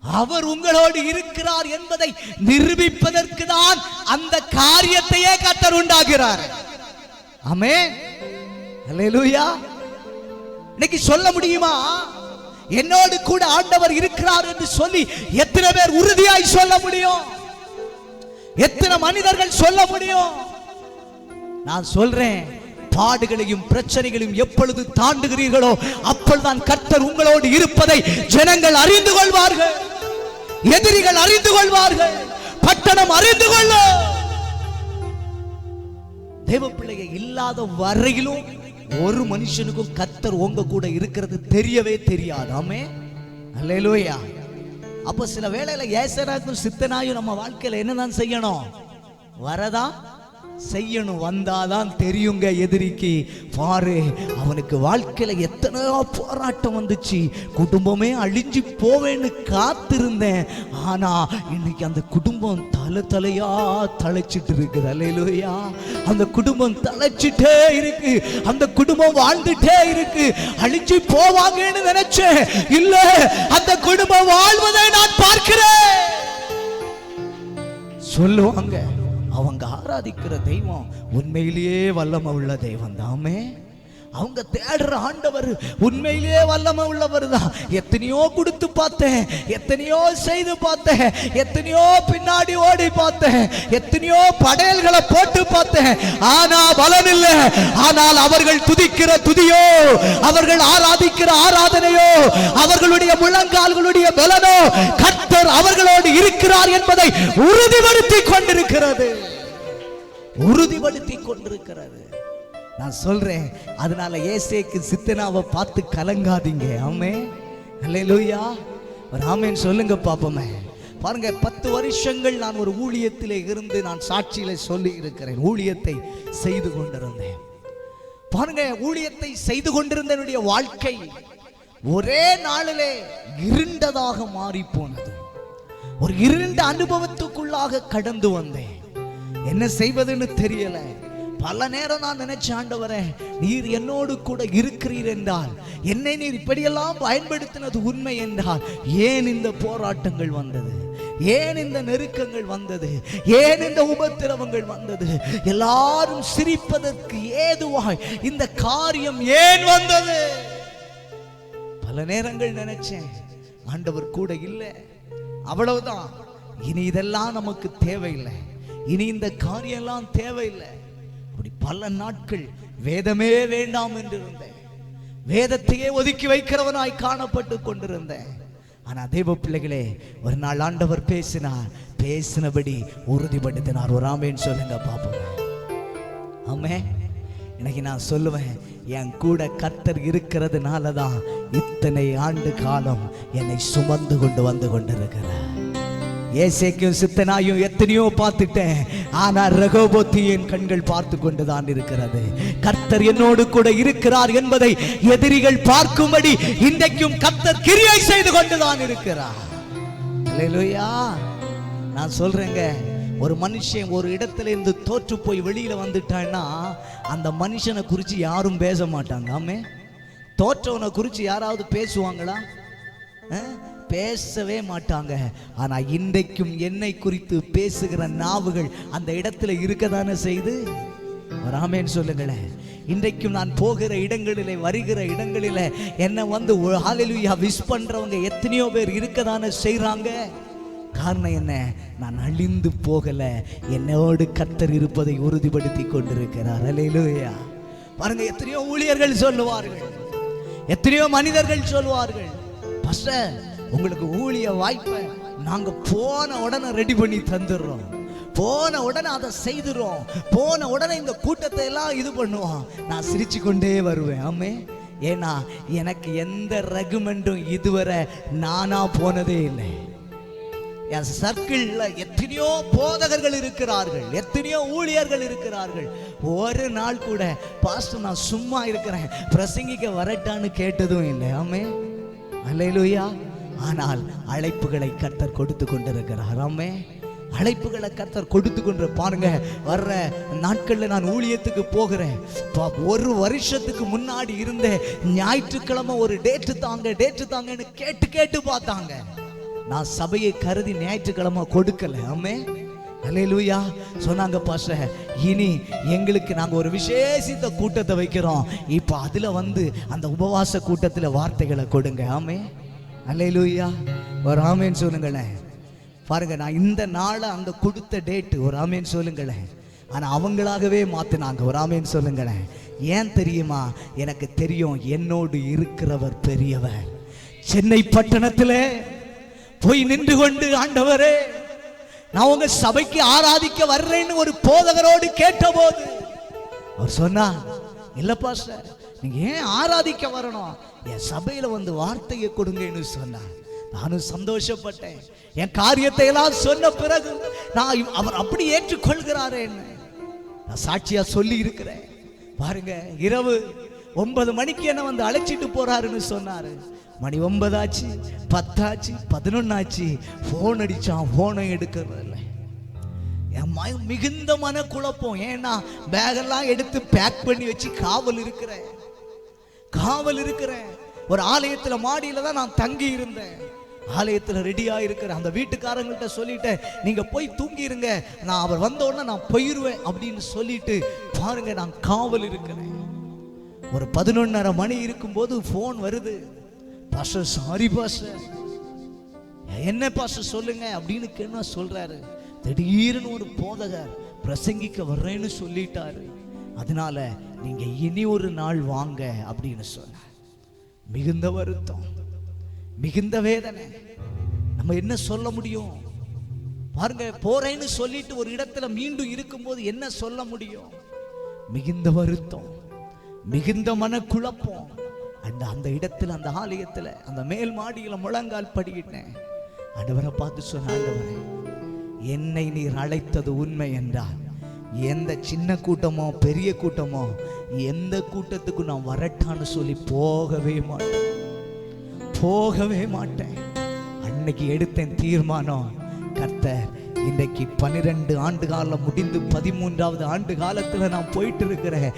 அவர் உங்களோடு இருக்கிறார் என்பதை நிரூபிப்பதற்கு தான் அந்த காரியத்தையே கர்த்தர் உண்டாகிறார். ஆமே, அல்லேலூயா. இன்னைக்கு சொல்ல முடியுமா, என்னோடு கூட ஆண்டவர் இருக்கிறார் என்று சொல்லி எத்தனை பேர் உறுதியாய் சொல்ல முடியும்? எத்தனை மனிதர்கள் சொல்ல முடியும்? நான் சொல்றேன், பாடுகளையும் பிரச்சனைகளையும் எப்பொழுது தாண்டுகிறீர்களோ அப்பொழுதுதான் கர்த்தர் உங்களோடு இருப்பதை ஜனங்கள் அறிந்து கொள்வார்கள், எதிரிகள் அறிந்து கொள்வார்கள், பட்டணம் அறிந்து கொள்ளும். தேவ பிள்ளையை இல்லாத வரையிலும் ஒரு மனுஷனுக்கும் கர்த்தர் உங்க கூட இருக்கிறது தெரியவே தெரியாது. ஆமே, அல்லேலூயா. அப்ப சில வேளையில ஏசராக்கும் சித்தனாயும் நம்ம வாழ்க்கையில என்னதான் செய்யணும்? வரதா செய்யணும். வந்தாதான் தெரியுங்க எதிரிக்கு. பாரு, அவனுக்கு வாழ்க்கையில எத்தனையோ போராட்டம் வந்துச்சு, குடும்பமே அழிஞ்சு போவேன்னு காத்திருந்தேன், ஆனா இன்னைக்கு அந்த குடும்பம் தலையா தழைச்சிட்டு இருக்குது. அல்லேலூயா. அந்த குடும்பம் தழைச்சிட்டே இருக்கு, அந்த குடும்பம் வாழ்ந்துட்டே இருக்கு. அழிஞ்சு போவாங்கன்னு நினைச்சேன், இல்ல, அந்த குடும்பம் வாழ்வதை நான் பார்க்கிறேன் சொல்லுவாங்க. அவங்க ஆராதிக்கிற தெய்வம் உண்மையிலேயே வல்லமை உள்ள தெய்வம் தாமே. அவங்க தேடுற ஆண்டவர் உண்மையிலேயே வல்லமை உள்ளவர் தான். எத்தனையோ கொடுத்து பார்த்தேன், எத்தனையோ செய்து பார்த்தேன், எத்தனையோ பின்னாடி ஓடி பார்த்தேன், எத்தனையோ படையல்களை போட்டு பார்த்தேன், ஆனா பலன் இல்லை. ஆனால் அவர்கள் துதிக்கிற துதியோ, அவர்கள் ஆராதிக்கிற ஆராதனையோ, அவர்களுடைய முழங்கால்களுடைய பலனோ கர்த்தர் அவர்களோடு இருக்கிறார் என்பதை உறுதிப்படுத்தி கொண்டிருக்கிறது, உறுதிப்படுத்தி கொண்டிருக்கிறது. நான் சொல்றேன், அதனால ஏசேக்கு சித்தனாவை பார்த்து கலங்காதீங்க. ஆமே, அல்லேலூயா. ஒரு ஆமேன் சொல்லுங்க பாப்போமே. பாருங்க, 10 வருஷங்கள் நான் ஒரு ஊழியத்திலே இருந்து நான் சாட்சியில சொல்லி இருக்கிறேன். ஊழியத்தை செய்து கொண்டிருந்தேன். பாருங்க, ஊழியத்தை செய்து கொண்டிருந்த என்னுடைய வாழ்க்கை ஒரே நாளிலே இருண்டதாக மாறி போனது. ஒரு இருண்ட அனுபவத்துக்குள்ளாக கடந்து வந்தேன். என்ன செய்வதுன்னு தெரியல. பல நேரம் நான் நினைச்ச, ஆண்டவரே நீர் என்னோடு கூட இருக்கிறீர் என்றால், என்னை நீர் இப்படியெல்லாம் பயன்படுத்தினது உண்மை என்றால், ஏன் இந்த போராட்டங்கள் வந்தது? ஏன் இந்த நெருக்கங்கள் வந்தது? ஏன் இந்த உபத்திரவங்கள் வந்தது? எல்லாரும் சிரிப்பதற்கு ஏதுவாய் இந்த காரியம் ஏன் வந்தது? பல நேரங்கள் நினைச்சேன், ஆண்டவர் கூட இல்லை, அவ்வளவுதான், இனி இதெல்லாம் நமக்கு தேவையில்லை, இனி இந்த காரியம் எல்லாம் தேவையில்லை. அப்படி பல நாட்கள் வேதமே வேண்டாம் என்று இருந்தேன், வேதத்தையே ஒதுக்கி வைக்கிறவனாய் காணப்பட்டு கொண்டிருந்தேன். ஆனா தேவ பிள்ளைகளே, ஒரு நாள் ஆண்டவர் பேசினார், பேசினபடி உறுதிப்படுத்தினார். ஒரு ஆமேன்னு சொல்லுங்க பாப்போம். ஆமே, இன்னைக்கு நான் சொல்லுவேன், என் கூட கர்த்தர் இருக்கிறதுனால தான் இத்தனை ஆண்டு காலம் என்னை சுமந்து கொண்டு வந்து கொண்டிருக்கிறார். ஏசேக்கும் சித்தனாயும் எத்தனையோ பார்த்துட்டேன், ஆனா ரெகோபோத்தை என் கண்கள் பார்த்து கொண்டுதான் இருக்கிறது. கர்த்தர் என்னோடு கூட இருக்கிறார் என்பதை எதிரிகள் பார்க்கும்படி இன்றைக்கும் கர்த்தர் கிரியை செய்து கொண்டுதான் இருக்கிறார். அல்லேலூயா. நான் சொல்றேங்க, ஒரு மனுஷன் ஒரு இடத்துல இருந்து தோற்று போய் வெளியில வந்துட்டான்னா அந்த மனுஷனை குறித்து யாரும் பேச மாட்டாங்க. ஆமே, தோற்றவனை குறித்து யாராவது பேசுவாங்களா? பேசவே மாட்டாங்க. ஆனா இன்றைக்கும் என்னை குறித்து பேசுகிற நாவுகள் அந்த இடத்துல இருக்கதானே செய்து. ஆமென் சொல்லுங்களேன். இன்றைக்கும் நான் போகிற இடங்களிலே, வருகிற இடங்களிலே என்ன வந்து ஹல்லேலூயா விஷ் பண்றவங்க எத்தனையோ பேர் இருக்கதானே செய்றாங்க. காரணம் என்ன? நான் அழிந்து போகல, என்னோடு கர்த்தர் இருப்பதை உறுதிப்படுத்தி கொண்டிருக்கிறார். ஹல்லேலூயா. பாருங்க, எத்தனையோ ஊழியர்கள் சொல்லுவார்கள், எத்தனையோ மனிதர்கள் சொல்வார்கள், பாஸ்டர் உங்களுக்கு ஊழிய வாய்ப்பை நாங்க போன உடனே ரெடி பண்ணி தந்துடுறோம், போன உடனே அதை செய்துறோம், போன உடனே இந்த கூட்டத்தை எல்லாம் இது பண்ணுவோம். நான் சிரிச்சு கொண்டே வருவேன். ஆமே, ஏன்னா எனக்கு எந்த ரெகுமெண்டும் இதுவரை நானா போனதே இல்லை. என் சர்க்கிள்ல எத்தனையோ போதகர்கள் இருக்கிறார்கள், எத்தனையோ ஊழியர்கள் இருக்கிறார்கள். ஒரு நாள் கூட பாஸ்டர் நான் சும்மா இருக்கிறேன் பிரசங்கிக்க வரட்டான்னு கேட்டதும் இல்லை. ஆமே, அல்லேலூயா. ஆனால் அழைப்புகளை கர்த்தர் கொடுத்து கொண்டிருக்கிறார். ஆமே, அழைப்புகளை கர்த்தர் கொடுத்து கொண்டு பாருங்க. வர்ற நாட்கள்ல நான் ஊழியத்துக்கு போகிறேன். ஒரு வருஷத்துக்கு முன்னாடி இருந்த ஞாயிற்றுக்கிழமை ஒரு டேட்டு தாங்கன்னு கேட்டு பார்த்தாங்க. நான் சபையை கருதி ஞாயிற்றுக்கிழமை கொடுக்கல. ஆமே, அல்லேலூயா. சொன்னாங்க, பாஸ்டர் இனி எங்களுக்கு நாங்க ஒரு விசேஷித்த கூட்டத்தை வைக்கிறோம், இப்ப அதுல வந்து அந்த உபவாச கூட்டத்துல வார்த்தைகளை கொடுங்க. ஆமே, அல்லேலூயா. ஒரு ஆமேன் சொல்லுங்களேன். பாருங்க, நான் இந்த நாளை அங்க கொடுத்த டேட்டு, ஒரு ஆமேன் சொல்லுங்களேன். ஆனா அவங்களாகவே மாத்தினாங்க. ஒரு ஆமேன் சொல்லுங்களேன். ஏன் தெரியுமா? எனக்கு தெரியும் என்னோடு இருக்கிறவர் பெரியவர். சென்னை பட்டணத்தில் போய் நின்று கொண்டு, ஆண்டவரே நான் உங்க சபைக்கு ஆராதிக்க வர்றேன்னு ஒரு போதகரோடு கேட்டபோது அவர் சொன்னா, இல்ல பாஸ்டர் நீங்க ஏன் ஆராதிக்க வரணும், என் சபையில வந்து வார்த்தையை கொடுங்கன்னு சொன்னார். நானும் சந்தோஷப்பட்டேன். என் காரியத்தை எல்லாம் சொன்ன பிறகு நான் அவர் அப்படி ஏற்றுக்கொள்கிறாரே, நான் சாட்சியா சொல்லி இருக்கிறேன். பாருங்க, இரவு 9 மணிக்கு என்ன வந்து அழைச்சிட்டு போறாருன்னு சொன்னாரு. மணி 9 ஆச்சு, 10 ஆச்சு, 11 ஆச்சு. போன் அடிச்சான், போனை எடுக்கிறதில்லை. என் மிகுந்த மன குழப்பம். ஏன்னா பேகெல்லாம் எடுத்து பேக் பண்ணி வச்சு காவல் இருக்கிறேன். ஒரு ஆலயத்துல மாடியில தான் நான் தங்கி இருந்தேன். ஆலயத்துல ரெடியா இருக்கிறேன். அந்த வீட்டுக்காரங்கள்ட்ட சொல்லிட்டேன், நீங்க போய் தூங்கி இருங்க, நான் அவர் வந்த உடனே நான் போயிருவேன் அப்படின்னு சொல்லிட்டு பாருங்க, நான் காவல் இருக்கிறேன். ஒரு 11:30 மணி இருக்கும்போது போன் வருது. Pastor sorry pastor. என்ன பாஸ்டர் சொல்லுங்க அப்படின்னு என்ன சொல்றாரு. திடீர்னு ஒரு போதகர் பிரசங்கிக்க வர்றேன்னு சொல்லிட்டாரு, அதனால நீங்க இனி ஒரு நாள் வாங்க அப்படின்னு சொன்னார். மிகுந்த வருத்தம், மிகுந்த வேதனை. நம்ம என்ன சொல்ல முடியும்? பாருங்க, போறேன்னு சொல்லிட்டு ஒரு இடத்துல மீண்டும் இருக்கும்போது என்ன சொல்ல முடியும்? மிகுந்த வருத்தம், மிகுந்த மனக்குழப்பம். அந்த இடத்துல, அந்த ஆலயத்துல, அந்த மேல் மாடியில முழங்கால் படிக்கிட்டேன். ஆண்டவரை பார்த்து சொன்ன, ஆண்டவரே என்னை நீர் அழைத்தது உண்மை என்றால் எந்த சின்ன கூட்டமோ பெரிய கூட்டமோ எந்த கூட்டத்துக்கு நான் வரட்டான்னு சொல்லி போகவே மாட்டேன். அன்னைக்கு எடுத்தேன் தீர்மானம். கர்த்தர் இன்றைக்கு 12 ஆண்டு காலம் முடிந்து 13வது ஆண்டு காலத்தில் நான் போயிட்டு இருக்கிறேன்.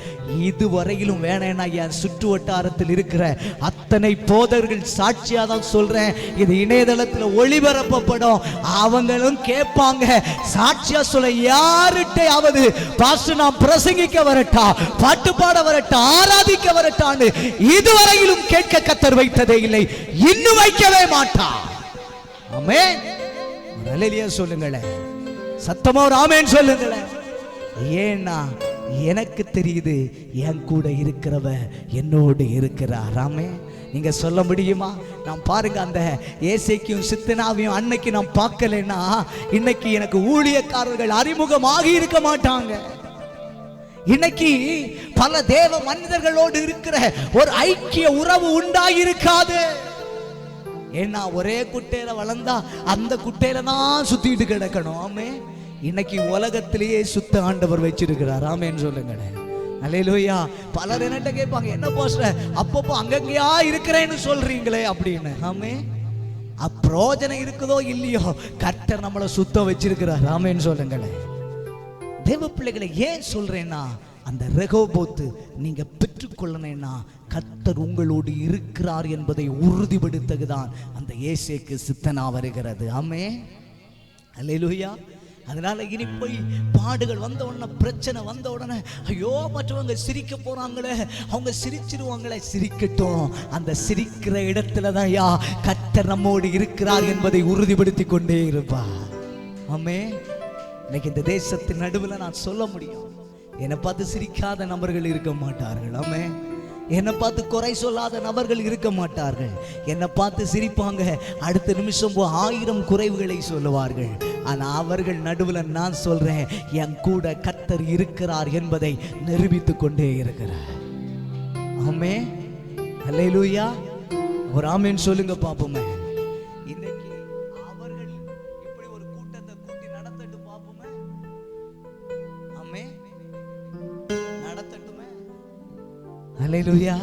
இதுவரையிலும் வேணேன்னா என் சுற்று வட்டாரத்தில் இருக்கிற அத்தனை போதர்கள் சாட்சியா தான் சொல்றேன். இது இணையதளத்தில் ஒளிபரப்பப்படும், அவங்களும் கேட்பாங்க. சாட்சியா சொல்ல, யாருட்டையாவது பாஸ்டர் நான் பிரசங்கிக்க வரட்டா, பாட்டு பாட வரட்டா, ஆராதிக்க வரட்டான்னு இதுவரையிலும் கேட்க கர்த்தர் வைத்ததே இல்லை, இன்னும் வைக்கவே மாட்டார். ஆமென். அல்லேலூயா சொல்லுங்களேன். சத்தமா ஒரு ஆமென் சொல்லுங்களேன். ஏன்னா எனக்கு தெரியுது என் கூட இருக்கிறவ என்னோடு இருக்கிறார். ஆமென். நீங்க சொல்ல முடியுமா? நான் பாருங்க, அந்த ஏசேக்கும் சித்தனாவையும் அன்னைக்கு நான் பார்க்கலன்னா இன்னைக்கு எனக்கு ஊழியக்காரர்கள் அறிமுகமாகி இருக்க மாட்டாங்க. இன்னைக்கு பல தேவ மனிதர்களோடு இருக்கிற ஒரு ஐக்கிய உறவு உண்டாயிருக்காது. ஏன்னா ஒரே குட்டையில வளர்ந்தா அந்த குட்டையில தான் சுத்திட்டு கிடக்கணும். ஆமே, இன்னைக்கு உலகத்திலேயே சுத்த ஆண்டவர் வச்சிருக்கிறார். ஆமேன்னு சொல்லுங்களேன். அல்லேலூயா. பலர் என்னட்ட கேட்பாங்க, என்ன பாஸ்டர் அப்பப்போ அங்கங்கயா இருக்கிறேன்னு சொல்றீங்களே அப்படின்னு. ஆமே, அப்பிரோஜனம் இருக்குதோ இல்லையோ, கர்த்தர் நம்மளை சுத்தம் வச்சிருக்கிறார். ஆமேன்னு சொல்லுங்களேன். தேவ பிள்ளைகளை ஏன் சொல்றேன்னா, அந்த ரெகோபோத்து நீங்க பெற்றுக்கொள்ளணும்னா கர்த்தர் உங்களோடு இருக்கிறார் என்பதை உறுதிப்படுத்ததான் அந்த ஏசேக்கு சித்தனா வருகிறது. ஆமே, அல்லேலூயா. அதனால இனி போய் பாடுகள் வந்த உடனே, பிரச்சனை வந்த உடனே, ஐயோ மற்றவங்க சிரிக்க போறாங்களே, அவங்க சிரிச்சிருவாங்களே, சிரிக்கட்டும். அந்த சிரிக்கிற இடத்துல தான் கர்த்தர் நம்மோடு இருக்கிறார் என்பதை உறுதிப்படுத்தி கொண்டே இருப்பார். ஆமே, இன்னைக்கு இந்த தேசத்தின் நடுவில் நான் சொல்ல முடியும், என்னை பார்த்து சிரிக்காத நபர்கள் இருக்க மாட்டார்கள். ஆமே, என்னை பார்த்து குறை சொல்லாத நபர்கள் இருக்க மாட்டார்கள். என்னை பார்த்து சிரிப்பாங்க, அடுத்த நிமிஷம் 1000 குறைவுகளை சொல்லுவார்கள். ஆனால் அவர்கள் நடுவில் நான் சொல்றேன், என் கூட கர்த்தர் இருக்கிறார் என்பதை நிரூபித்துக் கொண்டே இருக்கிறார். ஆமே, அல்லேலூயா. ஒரு ஆமேன் சொல்லுங்க பாப்போமே. இன்னைக்கு அவர்கள் இப்படி ஒரு கூட்டத்தை கூட்டி நடத்தட்டு பாப்போமே. ஆமே, நடத்தட்டுமே. அல்லேலூயா.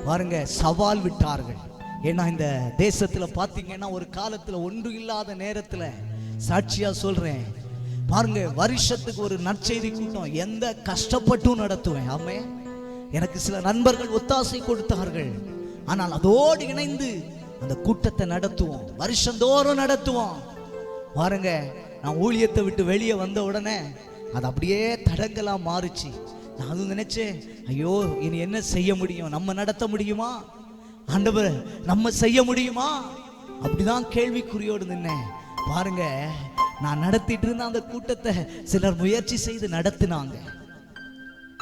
பாருங்க, சவால் விட்டார்கள். ஏன்னா இந்த தேசத்துல பாத்தீங்கன்னா ஒரு காலத்துல ஒன்று இல்லாத நேரத்துல, சாட்சியா சொல்றேன் பாருங்க, வருஷத்துக்கு ஒரு நற்செய்தி கூட்டம் எந்த கஷ்டப்பட்டும் நடத்துவேன். ஆமே, எனக்கு சில நண்பர்கள் ஒத்தாசை கொடுத்தார்கள். ஆனால் அதோடு இணைந்து அந்த கூட்டத்தை நடத்துவோம், வருஷந்தோறும் நடத்துவோம். பாருங்க, நான் ஊழியத்தை விட்டு வெளியே வந்த உடனே அது அப்படியே தடங்களா மாறுச்சு. நான் அதுவும் நினைச்சேன், ஐயோ இனி என்ன செய்ய முடியும், நம்ம நடத்த முடியுமா ஆண்டவர், நம்ம செய்ய முடியுமா, அப்படிதான் கேள்விக்குறியோடு நின்னேன். பாருங்க, நான் நடத்திட்டு இருந்த அந்த கூட்டத்தை சிலர் முயற்சி செய்து நடத்தினாங்க.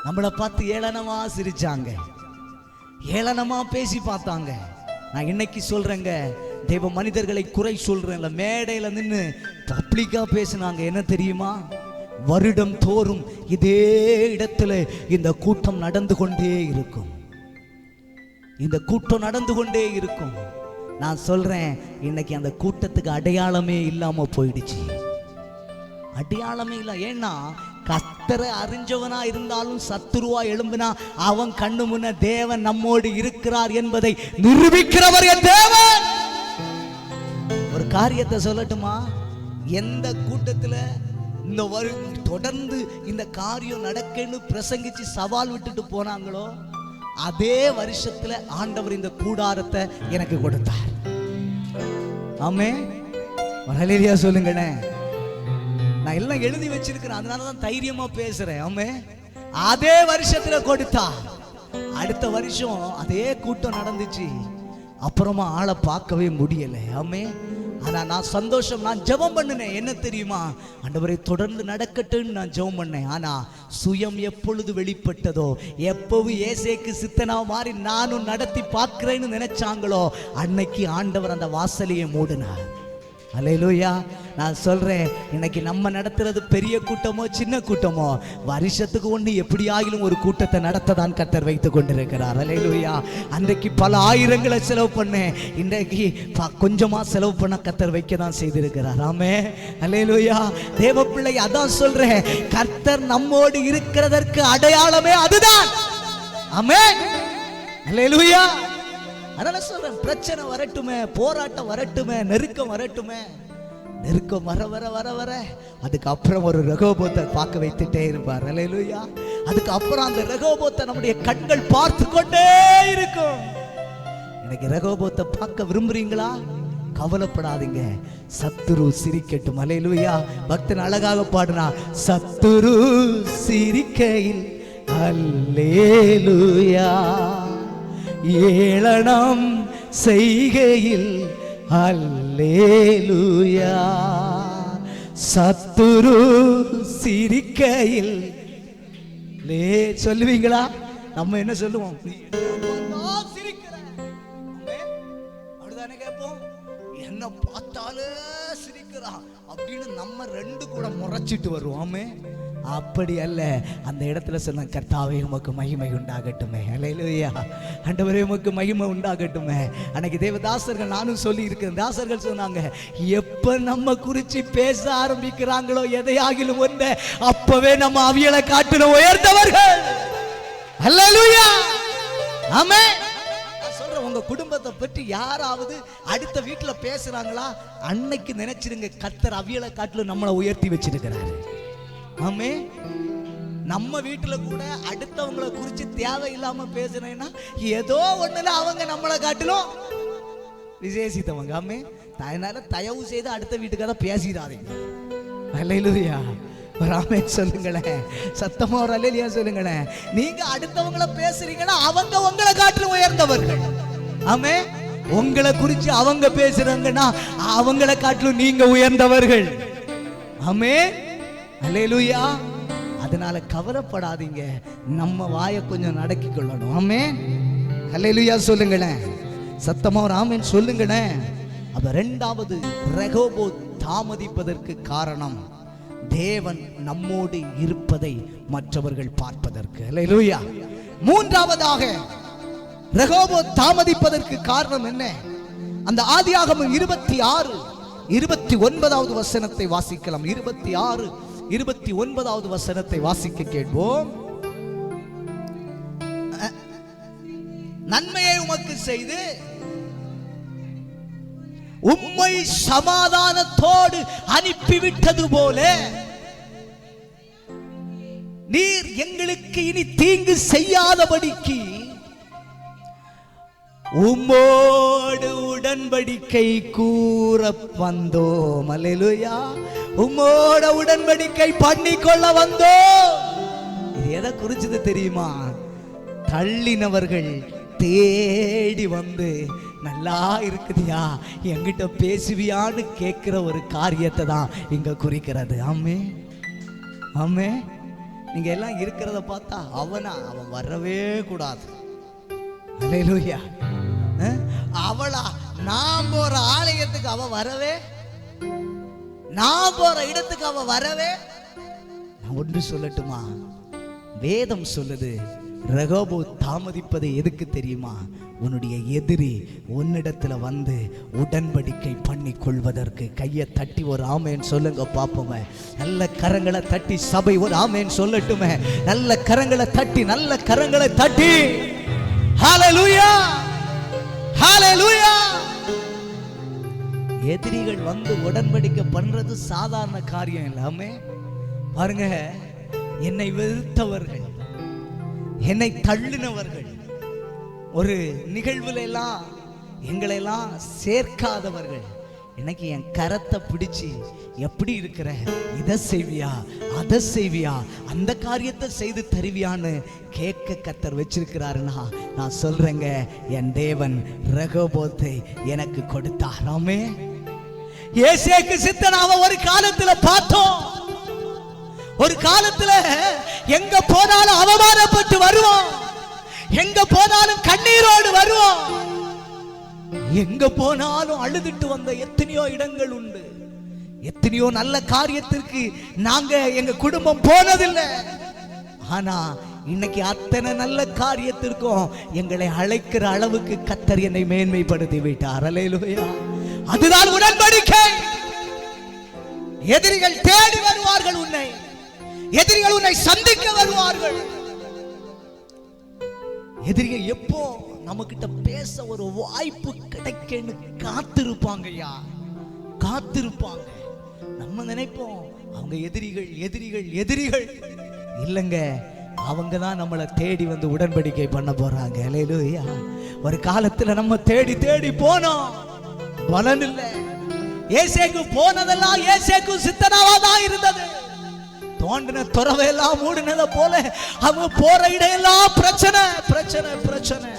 நம்மளை பார்த்து ஏளனமா சிரிச்சாங்க, ஏளனமா பேசி பார்த்தாங்க. நான் இன்னைக்கு சொல்றேங்க, தெய்வ மனிதர்களை குறை சொல்றேன்ல, மேடையில நின்று பப்ளிக்கா பேசினாங்க. என்ன தெரியுமா, வருடம் தோறும் இதே இடத்துல இந்த கூட்டம் நடந்து கொண்டே இருக்கும், இந்த கூட்டம் நடந்து கொண்டே இருக்கும். நான் சொல்றேன், இன்னைக்கு அந்த கூட்டத்துக்கு அடையாளமே இல்லாம போயிடுச்சு, அடையாளமே இல்லை. ஏன்னா கர்த்தரை அறிஞ்சவனா இருந்தாலும் சத்துருவா எழும்பினா அவன் கண்ணு முன்ன தேவன் நம்மோடு இருக்கிறார் என்பதை நிரூபிக்கிறவர் என் தேவன். ஒரு காரியத்தை சொல்லட்டுமா, எந்த கூட்டத்துல இந்த தொடர்ந்து இந்த காரியம் நடக்கன்னு பிரசங்கிச்சு சவால் விட்டுட்டு போனாங்களோ, அதே வருஷத்துல ஆண்டவர் இந்த கூடாரத்தை எனக்கு கொடுத்தார். ஆமே, ஹல்லேலூயா சொல்லுங்கண்ணே. நான் எல்லாம் எழுதி வச்சிருக்கிறேன், அதனாலதான் தைரியமா பேசுறேன். ஆமே, அதே வருஷத்துல கொடுத்தா, அடுத்த வருஷம் அதே கூட்டம் நடந்துச்சு. அப்புறமா ஆளை பார்க்கவே முடியல. ஆமே, ஆனா நான் சந்தோஷம், நான் ஜெபம் பண்ணினேன். என்ன தெரியுமா, ஆண்டவரை தொடர்ந்து நடக்கட்டுன்னு நான் ஜெபம் பண்ணேன். ஆனா சுயம் எப்பொழுது வெளிப்பட்டதோ, எப்பவும் ஏசேக்கு சித்தனா மாதிரி நானும் நடத்தி பார்க்கிறேன்னு நினைச்சாங்களோ, அன்னைக்கு ஆண்டவர் அந்த வாசலையை மூடினார். அல்லேலூயா. நான் சொல்றேன், இன்னைக்கு நம்ம நடத்துறது பெரிய கூட்டமோ சின்ன கூட்டமோ, வருஷத்துக்கு ஒன்று எப்படி ஆகிலும் ஒரு கூட்டத்தை நடத்ததான் கர்த்தர் வைத்துக் கொண்டிருக்கிறார். அல்லேலூயா. அன்றைக்கு பல ஆயிரங்களை செலவு பண்ணேன், இன்றைக்கு கொஞ்சமா செலவு பண்ண கர்த்தர் வைக்க தான் செய்திருக்கிறார். ஆமே, அல்லேலூயா. தேவ பிள்ளை, அதான் சொல்றேன், கர்த்தர் நம்மோடு இருக்கிறதற்கு அடையாளமே அதுதான். ஆமே, அல்லேலூயா. அதனால சொல்றேன், பிரச்சனை வரட்டுமே, போராட்டம் வரட்டுமே, நெருக்கம் வரட்டுமே, நெருக்கம் வர வர வர வர அதுக்கப்புறம் ஒரு ரெகோபோத்தை பார்க்க வைத்துட்டே இருப்பார். அல்லேலூயா. அதுக்கப்புறம் அந்த ரெகோபோத்தை நம்முடைய கண்கள் பார்த்து கொண்டே இருக்கும். இன்னைக்கு ரெகோபோத்தை பார்க்க விரும்புறீங்களா? கவலைப்படாதீங்க, சத்துரு சிரிக்கட்டும். அல்லேலூயா. பக்தன் அழகாக பாடுனா, சத்துரு சிரிக்கையில் அல்லேலூயா, ஏளனம் செய்கையில் அல்லேலூயா, சத்துரு சிரிக்கையில் சொல்லுவீங்களா? நம்ம என்ன சொல்லுவோம்? அப்படிதானே கேட்போம். என்ன பார்த்தாலே சிரிக்கிறா அப்படின்னு நம்ம ரெண்டு கூட முறைச்சிட்டு வருவோமே. அப்படி அல்ல. அந்த இடத்துல சொன்ன, கர்த்தாவே உமக்கு மகிமை உண்டாகட்டுமே. அல்லேலூயா. ஆண்டவரே உமக்கு மகிமை உண்டாகட்டுமே. அன்னைக்கு தேவதாசர்கள், நானும் சொல்லி இருக்கிறேன், தாசர்கள் சொன்னாங்க, எப்ப நம்ம குறிச்சு பேச ஆரம்பிக்கிறாங்களோ எதையாகிலும் ஒன்றை, அப்பவே நம்ம அவியலை காட்டிலும் உயர்ந்தவர்கள். அல்லேலூயா. ஆமென். சொல்றேன், உங்க குடும்பத்தை பற்றி யாராவது அடுத்த வீட்டுல பேசுறாங்களா, அன்னைக்கு நினைச்சிருங்க, கர்த்தர் அவியலை காட்டிலும் நம்மளை உயர்த்தி வச்சிருக்கிறாரு. ஆமே. நம்ம வீட்டுல கூட அடுத்தவங்களை குறிச்சு தேவையில்லாம பேசுனேன்னா ஏதோ ஒண்ணுல அவங்க நம்மளை காட்டிலும் விசேஷித்தவங்க. ஆமே. அதனால தயவு செய்து அடுத்த வீட்டுக்காக பேசிடாதீங்க. அல்லேலூயா. ஒரு ஆமென் சொல்லுங்களேன். சத்தமா ஒரு அல்லேலூயா சொல்லுங்களேன். நீங்க அடுத்தவங்களை பேசுறீங்கன்னா அவங்க உங்களை காட்டிலும் உயர்ந்தவர்கள். ஆமே. உங்களை குறிச்சு அவங்க பேசுறாங்கன்னா அவங்களை காட்டிலும் நீங்க உயர்ந்தவர்கள். ஆமே. அல்லேலூயா. அதனால கவலைப்படாதீங்க, நம்ம வாயை கொஞ்சம் நடக்கி கொள்ளணும். ஆமென். அல்லேலூயா சொல்லுங்களேன். சத்தமா ஒரு ஆமென் சொல்லுங்களேன். அப்ப இரண்டாவது, ரெகோபோத் தாமதிப்பதற்கு காரணம் தேவன் நம்மோடு இருப்பதை மற்றவர்கள் பார்ப்பதற்கு. அல்லேலூயா. மூன்றாவதாக ரெகோபோத் தாமதிப்பதற்கு காரணம் என்ன? அந்த ஆதியாகமம் 26:29 வசனத்தை வாசிக்கலாம். 26:29 வசனத்தை வாசிக்க கேட்போம். நன்மையை உமக்கு செய்து உம்மை சமாதானத்தோடு அனுப்பிவிட்டது போல நீர் எங்களுக்கு இனி தீங்கு செய்யாதபடிக்கு உம்மோடு உடன்படிக்கை கூற வந்தோம். அல்லேலூயா. உம்மோட உடன்படிக்கை பண்ணிக்கொள்ள வந்தோம். இது எதை குறிச்சது தெரியுமா? தள்ளினவர்கள் தேடி வந்து, நல்லா இருக்குதியா, என்கிட்ட பேசுவியான்னு கேட்கிற ஒரு காரியத்தை தான் இங்க குறிக்கிறது. ஆமே. ஆமே. நீங்க எல்லாம் இருக்கிறத பார்த்தா அவன் வரவே கூடாது. அல்லேலூயா. அவளா, நான் போற ஆலயத்துக்கு அவ வரவே, நான் போற இடத்துக்கு அவ வரவே. நான் ஒன்று சொல்லட்டுமா? வேதம் சொல்லுது, ரெகோபோத் தாமதிப்பது எதுக்கு தெரியுமா? உன்னுடைய எதிரி உன்னிடத்துல வந்து உடன்படிக்கை பண்ணி கொள்வதற்கு. கையை தட்டி ஒரு ஆமேன் சொல்லுங்க பாப்போமே. நல்ல கரங்களை தட்டி சபை ஒரு ஆமேன் சொல்லட்டுமே. நல்ல கரங்களை தட்டி, நல்ல கரங்களை தட்டி. ஹல்லேலூயா. ஹல்லேலூயா. எதிரிகள் வந்து உடன்படிக்கை பண்றது சாதாரண காரியம் இல்லாம, பாருங்க, என்னை வெறுத்தவர்கள், என்னை தள்ளினவர்கள், ஒரு நிகழ்வுல எல்லாம் எங்களை எல்லாம் சேர்க்காதவர்கள், எனக்கு என் கரத்தை பிடிச்சு எப்படி இருக்கிற, இதை செய்வியா, அதை செய்வியா, அந்த காரியத்தை செய்து தருவியான்னு கேட்க கர்த்தர் வச்சிருக்கிறாருன்னா, நான் சொல்றேங்க, என் தேவன் ரெகோபோத்தை எனக்கு கொடுத்தார். ஆமே. ஏசேக்கு சித்தனாவ ஒரு காலத்துல பார்த்தோம். ஒரு காலத்துல எங்க போனாலும் அவமானப்பட்டு வருவோம், எங்க போனாலும் கண்ணீரோடு வருவோம், எங்க போனாலும் அழுதுட்டு வந்த எத்தனையோ இடங்கள் உண்டு. எத்தனையோ நல்ல காரியத்திற்கு நாங்க எங்க குடும்பம் போனதில்லை. ஆனா இன்னைக்கு அத்தனை நல்ல காரியத்திற்கும் எங்களை அழைக்கிற அளவுக்கு கர்த்தர் என்னை மேன்மைப்படுத்தி விட்டார். அல்லேலூயா. அதுதான் உடன்படிக்கை. எதிரிகள் தேடி வருவார்கள் உன்னை, எதிரிகள் உன்னை சந்திக்க வருவார்கள். எதிரிகள் எப்போ நம்மகிட்ட பேச ஒரு வாய்ப்பு கிடைக்குன்னு காத்திருப்பாங்க. ஐயா, காத்திருப்பாங்க. நம்ம நினைப்போம் அவங்க எதிரிகள் எதிரிகள் எதிரிகள் இல்லைங்க, அவங்க தான் நம்மளை தேடி வந்து உடன்படிக்கை பண்ண போறாங்க. அல்லேலூயா. ஒரு காலத்துல நம்ம தேடி தேடி போனோம், பலன் இல்லை. ஏசேக்கு போனதெல்லாம் ஏசேக்கு சித்தனாவா தான் இருந்தது. தோண்டின துறவையெல்லாம் மூடினத போல அவங்க போற இடையெல்லாம் பிரச்சனை பிரச்சனை பிரச்சனை.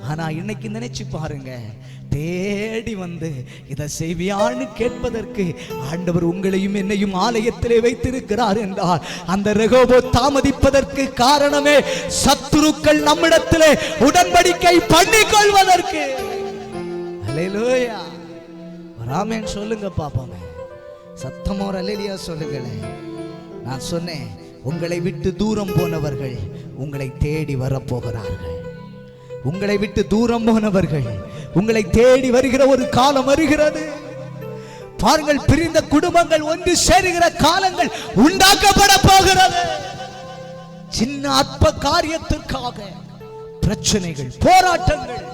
ஆனா இன்னைக்கு நினைச்சு பாருங்க, தேடி வந்து இதை செய்வியான்னு கேட்பதற்கு ஆண்டவர் உங்களையும் என்னையும் ஆலயத்திலே வைத்திருக்கிறார் என்றால், அந்த ரெகோபோத் தாமதிப்பதற்கு காரணமே சத்துருக்கள் நம்மிடத்திலே உடன்படிக்கை பண்ணிக் கொள்வதற்கு. அல்லேலூயா. ஆமென் சொல்லுங்க பாப்போமே. சத்தமா அல்லேலூயா சொல்லுங்களேன். நான் சொன்னேன், உங்களை விட்டு தூரம் போனவர்கள் உங்களை தேடி வரப்போகிறார்கள். உங்களை விட்டு தூரம் போனவர்கள் உங்களை தேடி வருகிற ஒரு காலம் வருகிறது. பாருங்கள், பிரிந்த குடும்பங்கள் ஒன்று சேருகிற காலங்கள் உண்டாக்கப்பட போகிறது. சின்ன அற்ப காரியத்திற்காக பிரச்சனைகள், போராட்டங்கள்,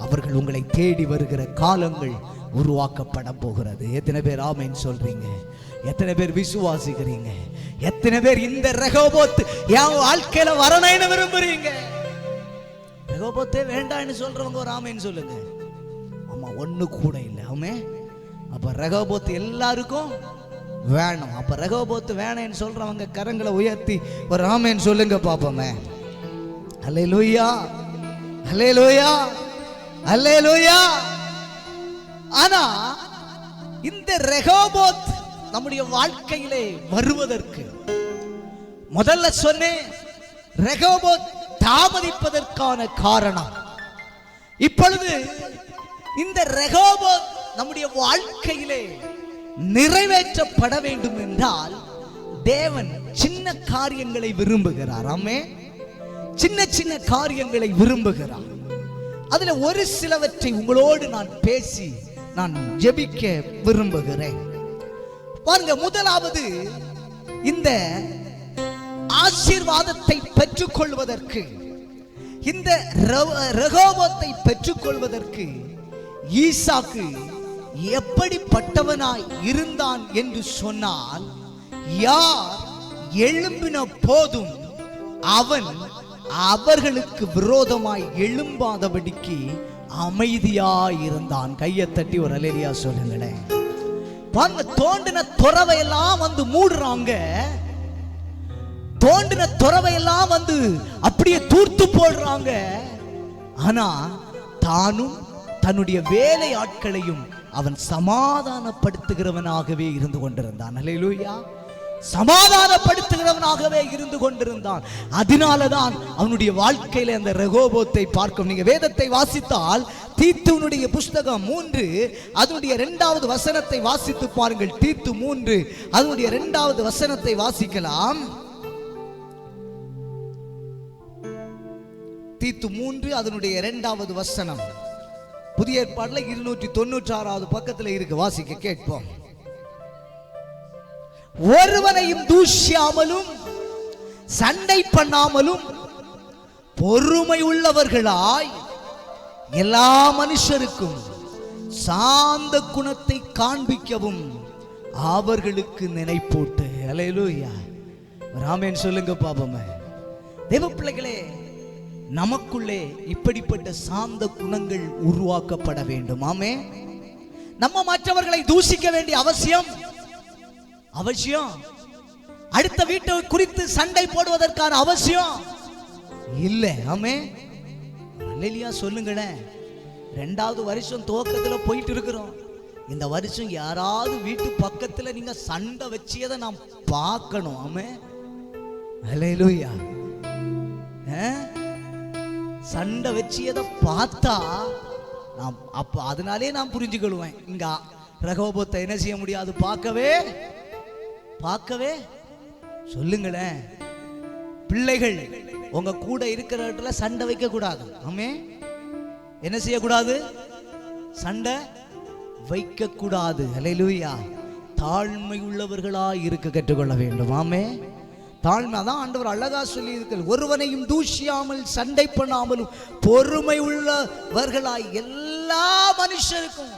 அவர்கள் உங்களை தேடி வருகிற காலங்கள் உருவாக்கப்பட போகிறது. எத்தனை பேர் ஆமென் சொல்றீங்க? எத்தனை பேர் விசுவாசிக்கிறீங்க? எத்தனை பேர் இந்த ரெகோபோத் என் வாழ்க்கையில வரணும்னு விரும்புறீங்க? ரெகோபோத்தே வேண்டாம்னு சொல்றவங்க ஒரு ஆமென் சொல்லுங்க. ஆமா, ஒண்ணு கூட இல்லை. ஆமே, அப்ப ரெகோபோத் எல்லாருக்கும் வேணும். அப்ப ரெகோபோத் வேணும்னு சொல்றவங்க கரங்களை உயர்த்தி ஒரு ஆமென் சொல்லுங்க பாப்போமே. அல்லேலூயா, அல்லேலூயா, அல்லேலூயா. ஆனா இந்த ரெகோபோத் நம்முடைய வாழ்க்கையிலே வருவதற்கு முதல்ல சொன்னேன், ரெகோபோத் தாமதிப்பதற்கான காரணம். இப்பொழுது இந்த ரெகோபோத் நம்முடைய வாழ்க்கையிலே நிறைவேற்றப்பட வேண்டும் என்றால் தேவன் சின்ன காரியங்களை விரும்புகிறார். ஆமே, சின்ன சின்ன காரியங்களை விரும்புகிறார். அதுல ஒரு சிலவற்றை உங்களோடு நான் பேசி நான் ஜெபிக்க விரும்புகிறேன். பாருங்க, முதலாவது, இந்த ஆசீர்வாதத்தை பெற்றுக்கொள்வதற்கு, இந்த ரெகோபோத்தை பெற்றுக்கொள்வதற்கு ஈசாக்கு எப்படிப்பட்டவனாய் இருந்தான் என்று சொன்னால், யார் எழும்பின போதும் அவன் அவர்களுக்கு விரோதமாய் எழும்பாதபடிக்கு அமைதியாய் இருந்தான். கையை தட்டி ஒரு அல்லேலூயா சொல்லுங்களேன். பாருங்க, தோண்டின துறவை எல்லாம் வந்து மூடுறாங்க. தோண்டின துறவை எல்லாம் வந்து அப்படியே தூர்த்து போடுறாங்க. ஆனா தானும் தன்னுடைய வேலை ஆட்களையும் அவன் சமாதானப்படுத்துகிறவனாகவே இருந்து கொண்டிருந்தான். அல்லேலூயா, சமாதானப்படுத்துகிறவனாகவே இருந்து கொண்டிருந்தான். அதனாலதான் அவனுடைய வாழ்க்கையில அந்த ரெகோபோத்தை பார்க்கும். நீங்க வேதத்தை வாசித்தால் தீத்துனுடைய புஸ்தகம் 3 அதனுடைய 2வது வசனத்தை வாசித்து பாருங்கள். தீத்து 3 அதனுடைய 2வது வசனத்தை வாசிக்கலாம். தீத்து 3 அதனுடைய 2வது வசனம் புதிய ஏற்பாடுல 296வது பக்கத்துல இருக்கு. வாசிக்க கேட்போம். ஒருவனையும் தூஷியாமலும் சண்டை பண்ணாமலும் பொறுமை உள்ளவர்களாய் எல்லா மனுஷருக்கும் சாந்த குணத்தை காண்பிக்கவும் அவர்களுக்கு நினைப்பூட்டு. அல்லேலூயா, ஆமென் சொல்லுங்க பாப்போமே. தேவ பிள்ளைகளே, நமக்குள்ளே இப்படிப்பட்ட சாந்த குணங்கள் உருவாக்கப்பட வேண்டும். ஆமே, நம்ம மற்றவர்களை தூஷிக்க வேண்டிய அவசியம் அடுத்த வீட்டை குறித்து சண்டை போடுவதற்கான அவசியம் இல்லை. ஆமே, அல்லேலூயா சொல்லுங்களேன். 2வது வருஷம் துவக்கத்துல போயிட்டு இருக்கிறோம். இந்த வருஷம் யாராவது வீட்டு பக்கத்துல நீங்க சண்டை வச்சியதை நாம் பார்க்கணும். ஆமே, அல்லேலூயா. சண்டை வச்சியதை பார்த்தா நாம் அப்ப அதனாலே நான் புரிஞ்சுக்கொள்வேன், இங்க ரெகோபோத்தை என்ன செய்ய முடியாது, பார்க்கவே சொல்லுங்களேன். பிள்ளைகள் உங்க கூட இருக்கிற இடத்துல சண்டை வைக்க கூடாது. ஆமே, என்ன செய்யக்கூடாது, சண்டை வைக்க கூடாது. அல்லேலூயா, தாழ்மை உள்ளவர்களாய் இருக்க கற்றுக்கொள்ள வேண்டும். ஆமே, தாழ்மை தான் ஆண்டவர் அழகா சொல்லி இருக்கிறார். ஒருவனையும் தூஷியாமல் சண்டை பண்ணாமலும் பொறுமை உள்ளவர்களாய் எல்லா மனுஷருக்கும்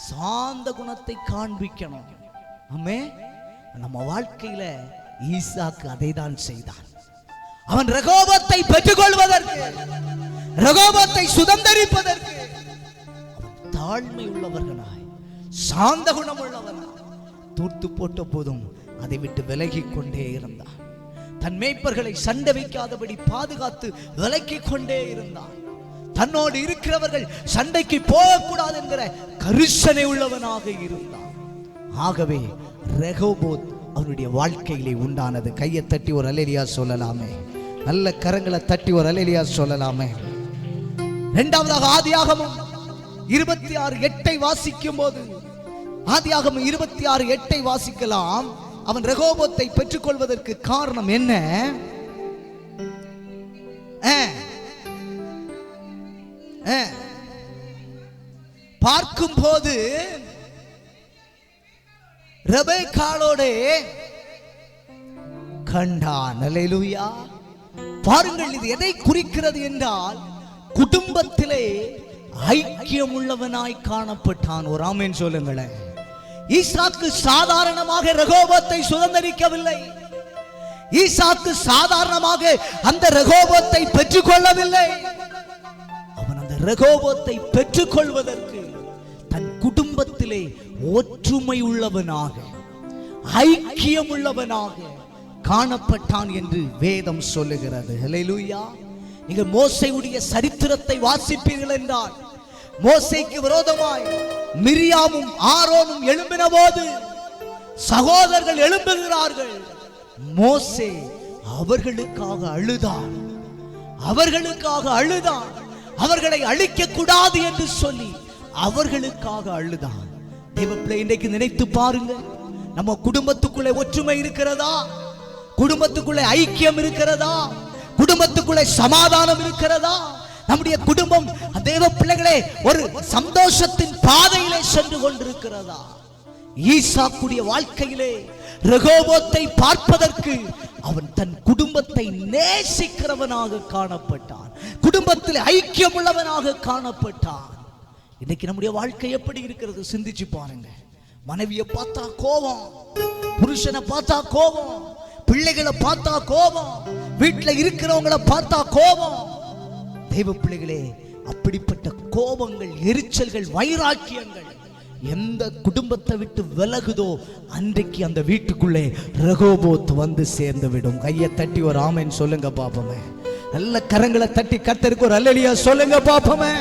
சாந்த குணத்தை காண்பிக்கணும். ஆமே, நம்ம வாழ்க்கையில ஈசாக்கு அதை தான் செய்தான். அவன் ரெகோபோத்தை பெற்றுக்கொள்வதற்கு, ரெகோபோத்தை சுதந்தரிப்பதற்கு தாழ்மை உள்ளவர்களாய் சாந்த குணம் உள்ளவனாய் தூர்த்து போட்ட போதும் அதை விட்டு விலகி கொண்டே இருந்தான். தன் மேய்ப்பர்களை சண்டை வைக்காதபடி பாதுகாத்து விலக்கி கொண்டே இருந்தான். தன்னோடு இருக்கிறவர்கள் சண்டைக்கு போகக்கூடாது என்கிற கரிசனை உள்ளவனாக இருந்தான். ஆகவே ரெகோபோத் அவனுடைய வாழ்க்கையிலே உண்டானது. கையை தட்டி ஒரு அல்லேலூயா சொல்லலாமே. நல்ல கரங்களை தட்டி ஒரு அல்லேலூயா சொல்லலாமே. 2வதாக ஆதியாகமம் 26:8 வாசிக்கும் போது, ஆதியாகமம் 26:8 வாசிக்கலாம். அவன் ரெகோபோத்தை பெற்றுக்கொள்வதற்கு காரணம் என்ன? பார்க்கும் போது ரெபெக்காளோடு கண்டான். அல்லேலூயா. பாருங்கள், இது எதை குறிக்கிறது என்றால் குடும்பத்திலே ஐக்கியம் உள்ளவனாய் காணப்பட்டான். ஒரு ஆமென் சொல்லுங்களேன். ஈசாக்கு சாதாரணமாக ரெகோபோத்தை சுதந்தரிக்கவில்லை. ஈசாக்கு சாதாரணமாக அந்த ரெகோபோத்தை பெற்றுக்கொள்ளவில்லை. அவன் அந்த ரெகோபோத்தை பெற்றுக்கொள்வதற்கு தன் குடும்பத்திலே ஒற்றுமை உள்ளவனாக, ஐக்கியம் உள்ளவனாக காணப்பட்டான் என்று வேதம் சொல்லுகிறது. ஹல்லேலூயா. நீங்கள் மோசேயுடைய சரித்திரத்தை வாசிப்பீர்கள் என்றால், மோசேக்கு விரோதமாய் மிரியாமும் ஆரோனும் எழும்பின போது சகோதரர்கள் எழும்புகிறார்கள். மோசே அவர்களுக்காக அழுதான். அவர்களை அழிக்க கூடாது என்று சொல்லி அவர்களுக்காக அழுதான். தேவப்பிள்ளை, இன்றைக்கு நினைத்து பாருங்க, நம்ம குடும்பத்துக்குள்ளே ஒற்றுமை இருக்கிறதா? குடும்பத்துக்குள்ளே ஐக்கியம் இருக்கிறதா? குடும்பத்துக்குள்ளே சமாதானம் இருக்கிறதா? நம்முடைய குடும்பம் தேவ பிள்ளைகளே ஒரு சந்தோஷத்தின் பாதையிலே சென்று கொண்டிருக்கிறதா? ஈசாக்குடைய வாழ்க்கையிலே ரெகோபோத்தை பார்ப்பதற்கு அவன் தன் குடும்பத்தை நேசிக்கிறவனாக காணப்பட்டான். குடும்பத்தில் ஐக்கியம் உள்ளவனாக காணப்பட்டான். இன்னைக்கு நம்முடைய வாழ்க்கை எப்படி இருக்கிறது சிந்திச்சு பாருங்க. மனைவியை பார்த்தா கோபம், புருஷனை பார்த்தா கோபம், பிள்ளைகளை பார்த்தா கோபம், வீட்டில் இருக்கிறவங்களை பார்த்தா கோபம். தெய்வ பிள்ளைகளே, அப்படிப்பட்ட கோபங்கள், எரிச்சல்கள், வைராக்கியங்கள் எந்த குடும்பத்தை விட்டு விலகுதோ அன்றைக்கு அந்த வீட்டுக்குள்ளே ரெகோபோத் வந்து சேர்ந்து விடும். கையை தட்டி ஒரு ஆமென் சொல்லுங்க பாப்போமே. நல்ல கரங்களை தட்டி கர்த்தருக்கு ஒரு அல்லேலூயா சொல்லுங்க பாப்போமே.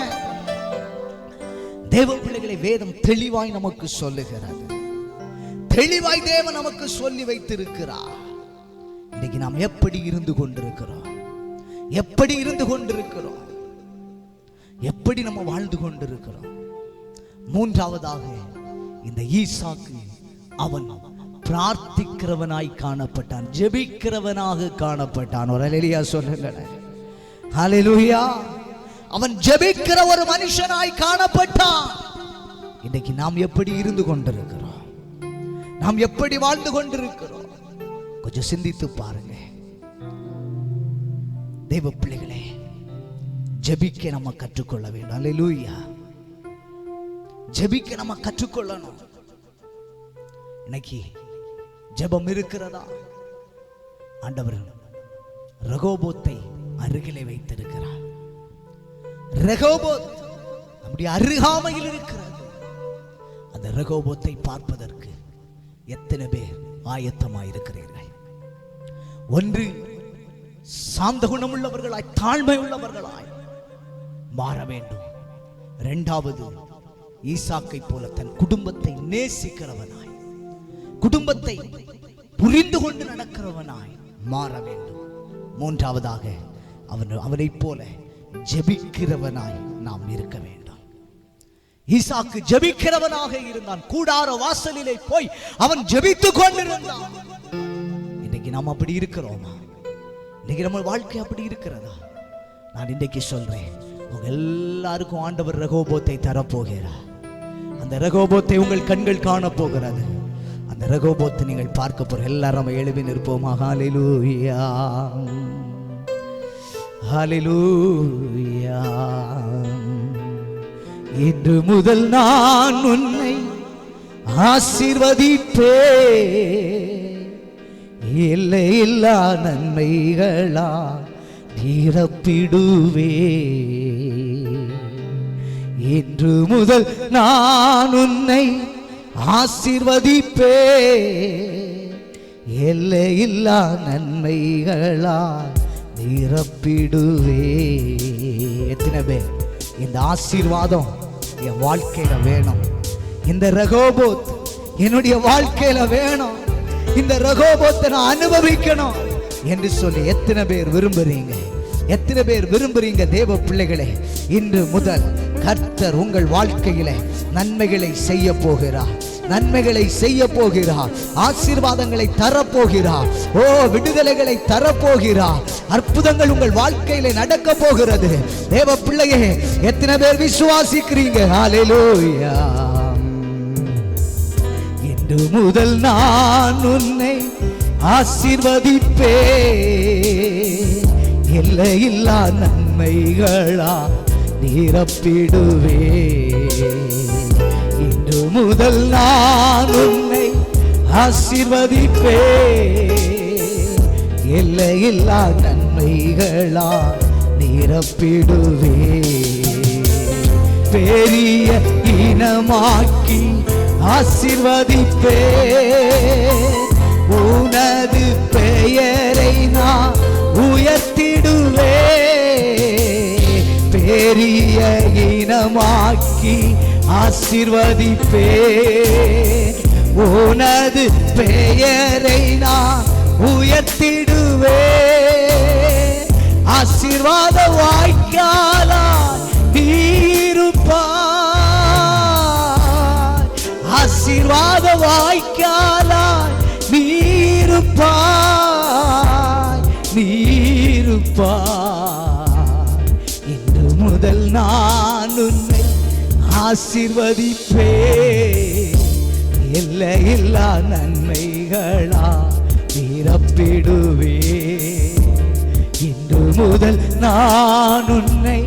தேவ பிள்ளைகளை, வேதம் தெளிவாய் நமக்கு சொல்லுகிறது. தெளிவாய் தேவன் நமக்கு சொல்லி வைத்திருக்கிறார். இன்னைக்கு நாம் எப்படி இருந்து கொண்டிருக்கிறோம்? எப்படி இருந்து கொண்டிருக்கிறோம்? எப்படி நம்ம வாழ்ந்து கொண்டிருக்கிறோம்? மூன்றாவதாக, இந்த ஈசாக்கு அவன் பிரார்த்திக்கிறவனாய் காணப்பட்டான், ஜெபிக்கிறவனாக காணப்பட்டான். ஒரு அல்லேலூயா சொல்லுங்க. ஹல்லேலூயா. அவன் ஜெபிக்கிற ஒரு மனுஷனாய் காணப்பட்டான். இன்னைக்கு நாம் எப்படி இருந்து கொண்டிருக்கிறோம்? நாம் எப்படி வாழ்ந்து கொண்டிருக்கிறோம்? கொஞ்சம் சிந்தித்து பாருங்க. தேவ பிள்ளைகளே, ஜெபிக்க நம்ம கற்றுக்கொள்ள வேண்டும். அல்லேலூயா. ஜெபிக்க நம்ம கற்றுக்கொள்ளணும். இன்னைக்கு ஜெபம் இருக்கிறதா? ஆண்டவர் ரெகோபோத்தை அருகிலே வைத்திருக்கிறார். ரெகோபோத் நம்முடைய அருகாமையில் இருக்கிறது. அந்த ரெகோபோத்தை பார்ப்பதற்கு எத்தனை பேர் ஆயத்தமாய் இருக்கிறீர்கள்? ஒன்று, சாந்த குணம் உள்ளவர்களாய், தாழ்மை உள்ளவர்களாய் மாற வேண்டும். இரண்டாவது, ஈசாக்கை போல தன் குடும்பத்தை நேசிக்கிறவனாய், குடும்பத்தை புரிந்து கொண்டு நடக்கிறவனாய் மாற வேண்டும். மூன்றாவதாக, அவனை போல ஜெபிக்கிறவனாய் நாம் இருக்க வேண்டும். ஈசாக்கு ஜெபிக்கிறவனாக இருந்தான். கூடார வாசலிலே போய் அவன் ஜெபித்துக் கொண்டிருந்தான். இன்னைக்கு நாம் அப்படி இருக்கிறோமா? இன்னைக்கு நம்ம வாழ்க்கை அப்படி இருக்கிறதா? நான் இன்னைக்கு சொல்றேன், உங்க எல்லாருக்கும் ஆண்டவர் ரெகோபோத்தை தரப்போகிறார். அந்த ரெகோபோத்தை உங்கள் கண்கள் காண போகிறது. அந்த ரெகோபோத்தை நீங்கள் பார்க்க போற. எல்லாரும் எழுப்பி நிற்போமா? ஹல்லேலூயா, ஹல்லேலூயா. இன்று முதல் நான் உன்னை ஆசீர்வதிப்பே, எல்லையில்லா நன்மைகளா நிரப்பிடுவே. இன்று முதல் நான் உன்னை ஆசீர்வதிப்பே, எல்லையில்லா நன்மைகளா நிரப்பிடுவே. எத்தனை பேர் இந்த ஆசீர்வாதம் என் வாழ்க்கையில வேணும்? இந்த ரெகோபோத் என்னுடைய வாழ்க்கையில வேணும். இந்த ரெகோபோத்தை நான் அனுபவிக்கணும் என்று சொல்லி எத்தனை பேர் விரும்புறீங்க? எத்தனை பேர் விரும்புறீங்க? தேவ பிள்ளைகளே, இன்று முதல் கர்த்தர் உங்கள் வாழ்க்கையில நன்மைகளை செய்ய போகிறார். நன்மைகளை செய்ய போகிறார், ஆசீர்வாதங்களை தரப்போகிறார், விடுதலைகளை தரப்போகிறார். அற்புதங்கள் உங்கள் வாழ்க்கையில நடக்க போகிறது. தேவ பிள்ளையே, எத்தனை பேர் விசுவாசிக்கிறீங்க? ஹல்லேலூயா. இன்று முதல் நான் உன்னை ஆசீர்வதிப்பே, எல்லையில்லா நன்மைகளா நிரப்பிடுவே. இன்று முதல் நான் உன்னை ஆசீர்வதிப்பே, எல்லையில்லா நன்மைகளா நிரப்பிடுவே. பெரிய இனமாக்கி ஆசீர்வதிப்பே, உனது பெயரை நான் உயர்த்திடுவே. பெரிய இனமாக்கி ஆசீர்வதிப்பே, உனது பெயரை நான் உயர்த்திடுவே. ஆசீர்வாத வாய்க்காலாய் நீருப்பாய், ஆசீர்வாத வாய்க்காலாய் நீருப்பாய், நீருப்பாய். இன்று முதல் நான் உன்னை ஆசீர்வதிப்பே, எல்லையில்லா நன்மைகளா நிரப்பிடுவே. இன்று முதல் நான் உன்னை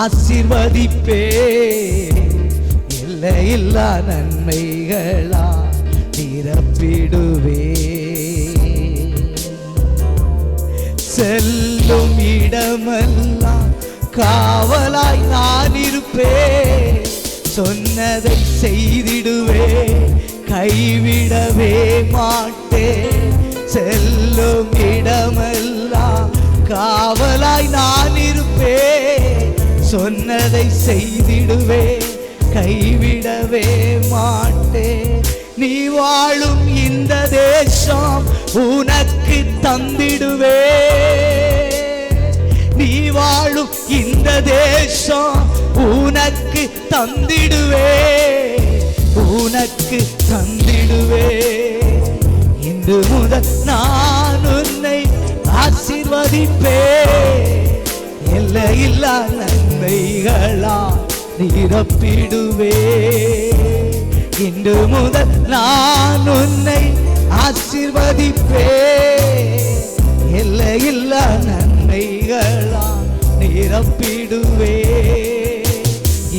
ஆசீர்வதிப்பே, எல்லையில்லா நன்மைகளா நிரப்பிடுவே. செல்லும் இடமெல்லாம் காவலாய் நான் இருப்பேன், சொன்னதை செய்திடுவே, கைவிடவே மாட்டேன். செல்லும் இடமெல்லாம் காவலாய் நான் இருப்பேன், சொன்னதை செய்திடுவே, கைவிடவே மாட்டேன். நீ வாழும் இந்த தேசம் உனக்கு தந்திடுவே, நீ வாழும் இந்த தேசம் உனக்கு தந்திடுவே, உனக்கு தந்திடுவே. இன்று முதல் நான் உன்னை ஆசீர்வதிப்பே, எல்லையில்லா நன்மைகளா நிரப்பிடுவே. இன்று முதல் நான் உன்னை ஆசீர்வதிப்பே, எல்லையில்லா நன்மைகளா நிரப்பிடுவே.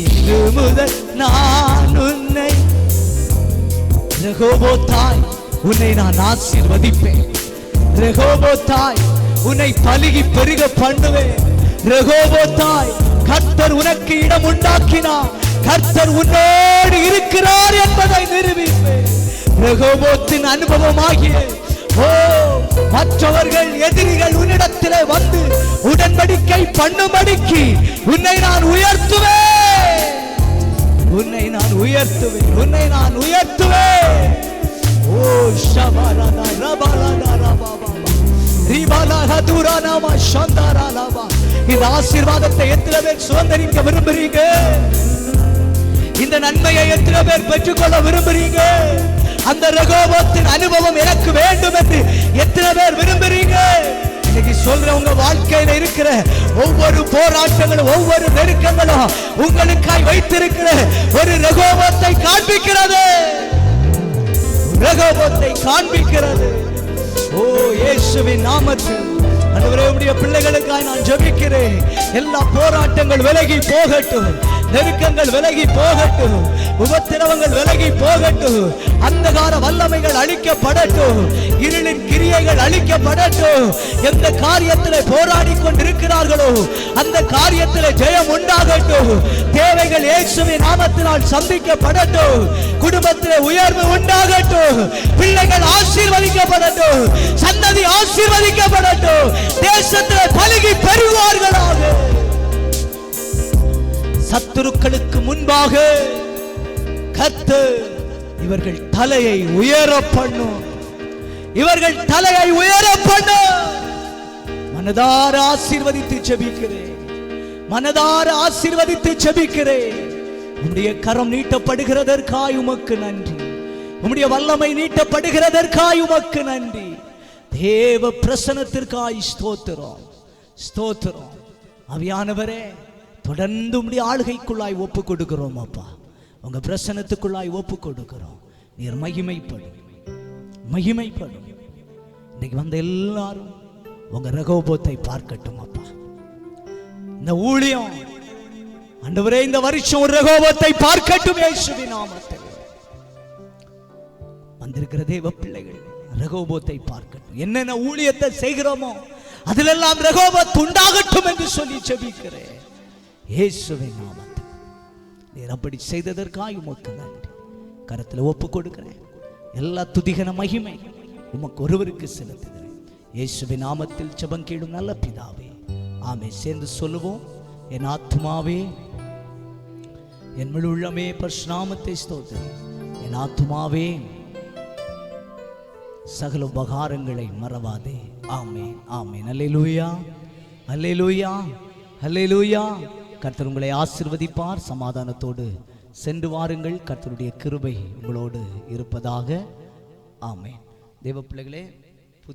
இன்று முதல் நான் உன்னை ரெகோபோத்தாய் உன்னை நான் ஆசீர்வதிப்பேன். ரெகோபோத்தாய் உன்னை பலுகி பெருக பண்ணுவேன். ரெகோபோத்தாய் கர்த்தர் உனக்கு இடம் உண்டாக்கினார், கர்த்தர் உன்னோடு இருக்கிறார் என்பதை நிரூபிப்பேன். ரெகோபோத்தின் அனுபவமாகிய மற்றவர்கள் எதிரிகள் உன்னிடத்திலே வந்து உடன்படிக்கை பண்ணும்படிக்கு உன்னை நான் உயர்த்துவேன், உன்னை நான் உயர்த்துவேன், உன்னை நான் உயர்த்துவேன். ஓ ஷபாலானா ரபாலானா ரபாபா ரிபாலாஹா துரானாமா ஷந்தாராலாபா. இந்த ஆசீர்வாதத்தை எத்தனை பேர் சுதந்தரிக்க விரும்புறீங்க? இந்த நன்மையை எத்தனை பேர் பெற்றுக்கொள்ள விரும்புறீங்க? அந்த ரெகோபோத்தின் அனுபவம் எனக்கு வேண்டும் என்று எத்தனை பேர் விரும்புறீங்க? இன்னைக்கு சொல்ற உங்க வாழ்க்கையில இருக்கிற ஒவ்வொரு போராட்டங்களும் ஒவ்வொரு நெருக்கங்களும் உங்களுக்காய் வைத்திருக்கிற ஒரு ரெகோபோத்தை காண்பிக்கிறது, ரெகோபோத்தை காண்பிக்கிறது. ஓ இயேசுவின் நாமத்தில் ஆண்டவரே, உம்முடைய பிள்ளைகளுக்காய் நான் ஜெபிக்கிறேன். எல்லா போராட்டங்கள் விலகி போகட்டும், நெருக்கங்கள் விலகி போகட்டும், உபத்திரவங்கள் விலகி போகட்டும், அந்தகார வல்லமைகள் அழிக்கப்படட்டும், இருளின் கிரியைகள் அழிக்கப்படட்டும். எந்த காரியத்திலே போராடி கொண்டிருக்கிறார்களோ அந்த காரியத்திலே ஜெயம் உண்டாகட்டும். தேவைகள் இயேசுவின் நாமத்தினால் சந்திக்கப்படட்டும். குடும்பத்திலே உயர்வு உண்டாகட்டும். பிள்ளைகள் ஆசீர்வதிக்கப்படட்டும். சந்ததி ஆசீர்வதிக்கப்படட்டும். தேசத்திலே பலுகி பெறுவார்களாக. சத்துருக்களுக்கு முன்பாக கர்த்தர் இவர்கள் தலையை உயர பண்ணும், இவர்கள் தலையை உயர பண்ணும். மனதார ஆசீர்வதித்து ஜெபிக்கிறேன், மனதார ஆசீர்வதித்து ஜெபிக்கிறேன். உம்முடைய கரம் நீட்டப்படுகிறதற்காய் உமக்கு நன்றி. உம்முடைய வல்லமை நீட்டப்படுகிறதற்காய் உமக்கு நன்றி. தேவ பிரசன்னத்திற்காய் ஸ்தோத்திரம், ஸ்தோத்திரம். ஆவியானவரே, தொடர்ந்து உம்முடைய ஆளுகைக்குள்ளாய் ஒப்பு கொடுக்கிறோம் அப்பா. உங்க பிரசன்னத்துக்குள்ளாய் ஒப்பு கொடுக்கிறோம். நீர் மகிமைப்படும், மகிமைப்படும். இன்னைக்கு வந்த எல்லாரும் உங்க ரகோபத்தை பார்க்கட்டும் அப்பா. இந்த ஊழியம் ஆண்டவரே இந்த வருஷம் ஒரு ரகோபத்தை பார்க்கட்டும் இயேசுவின் நாமத்தில். வந்திருக்கிற தேவ பிள்ளைகள் ரகோபத்தை பார்க்கட்டும். என்னென்ன ஊழியத்தை செய்கிறோமோ அதிலெல்லாம் ரகோபத் உண்டாகட்டும் என்று சொல்லி ஜெபிக்கிறேன் இயேசுவின் நாமத்தில். நீர் அப்படி செய்ததற்காக உமக்கு நன்றி. கரத்தில் ஒப்பு கொடுக்கிறேன். எல்லா துதிகன மகிமை உமக்கு ஒருவருக்கு செலுத்துகிறேன் இயேசுவின் நாமத்தில் ஜெபம் கேளும் நல்ல பிதாவே, ஆமென். சேர்ந்து சொல்லுவோம். என் ஆத்துமாவே என் முழு உள்ளமே பரிசுநாமத்தை ஸ்தோத்திரி. என் ஆத்துமாவே சகல உபகாரங்களை மறவாதே. ஆமென், ஆமென். அல்லேலூயா, அல்லேலூயா, அல்லேலூயா. கர்த்தர் உங்களை ஆசீர்வதிப்பார். சமாதானத்தோடு சென்று வாருங்கள். கர்த்தருடைய கிருபை உங்களோடு இருப்பதாக. ஆமென். தேவ பிள்ளைகளே,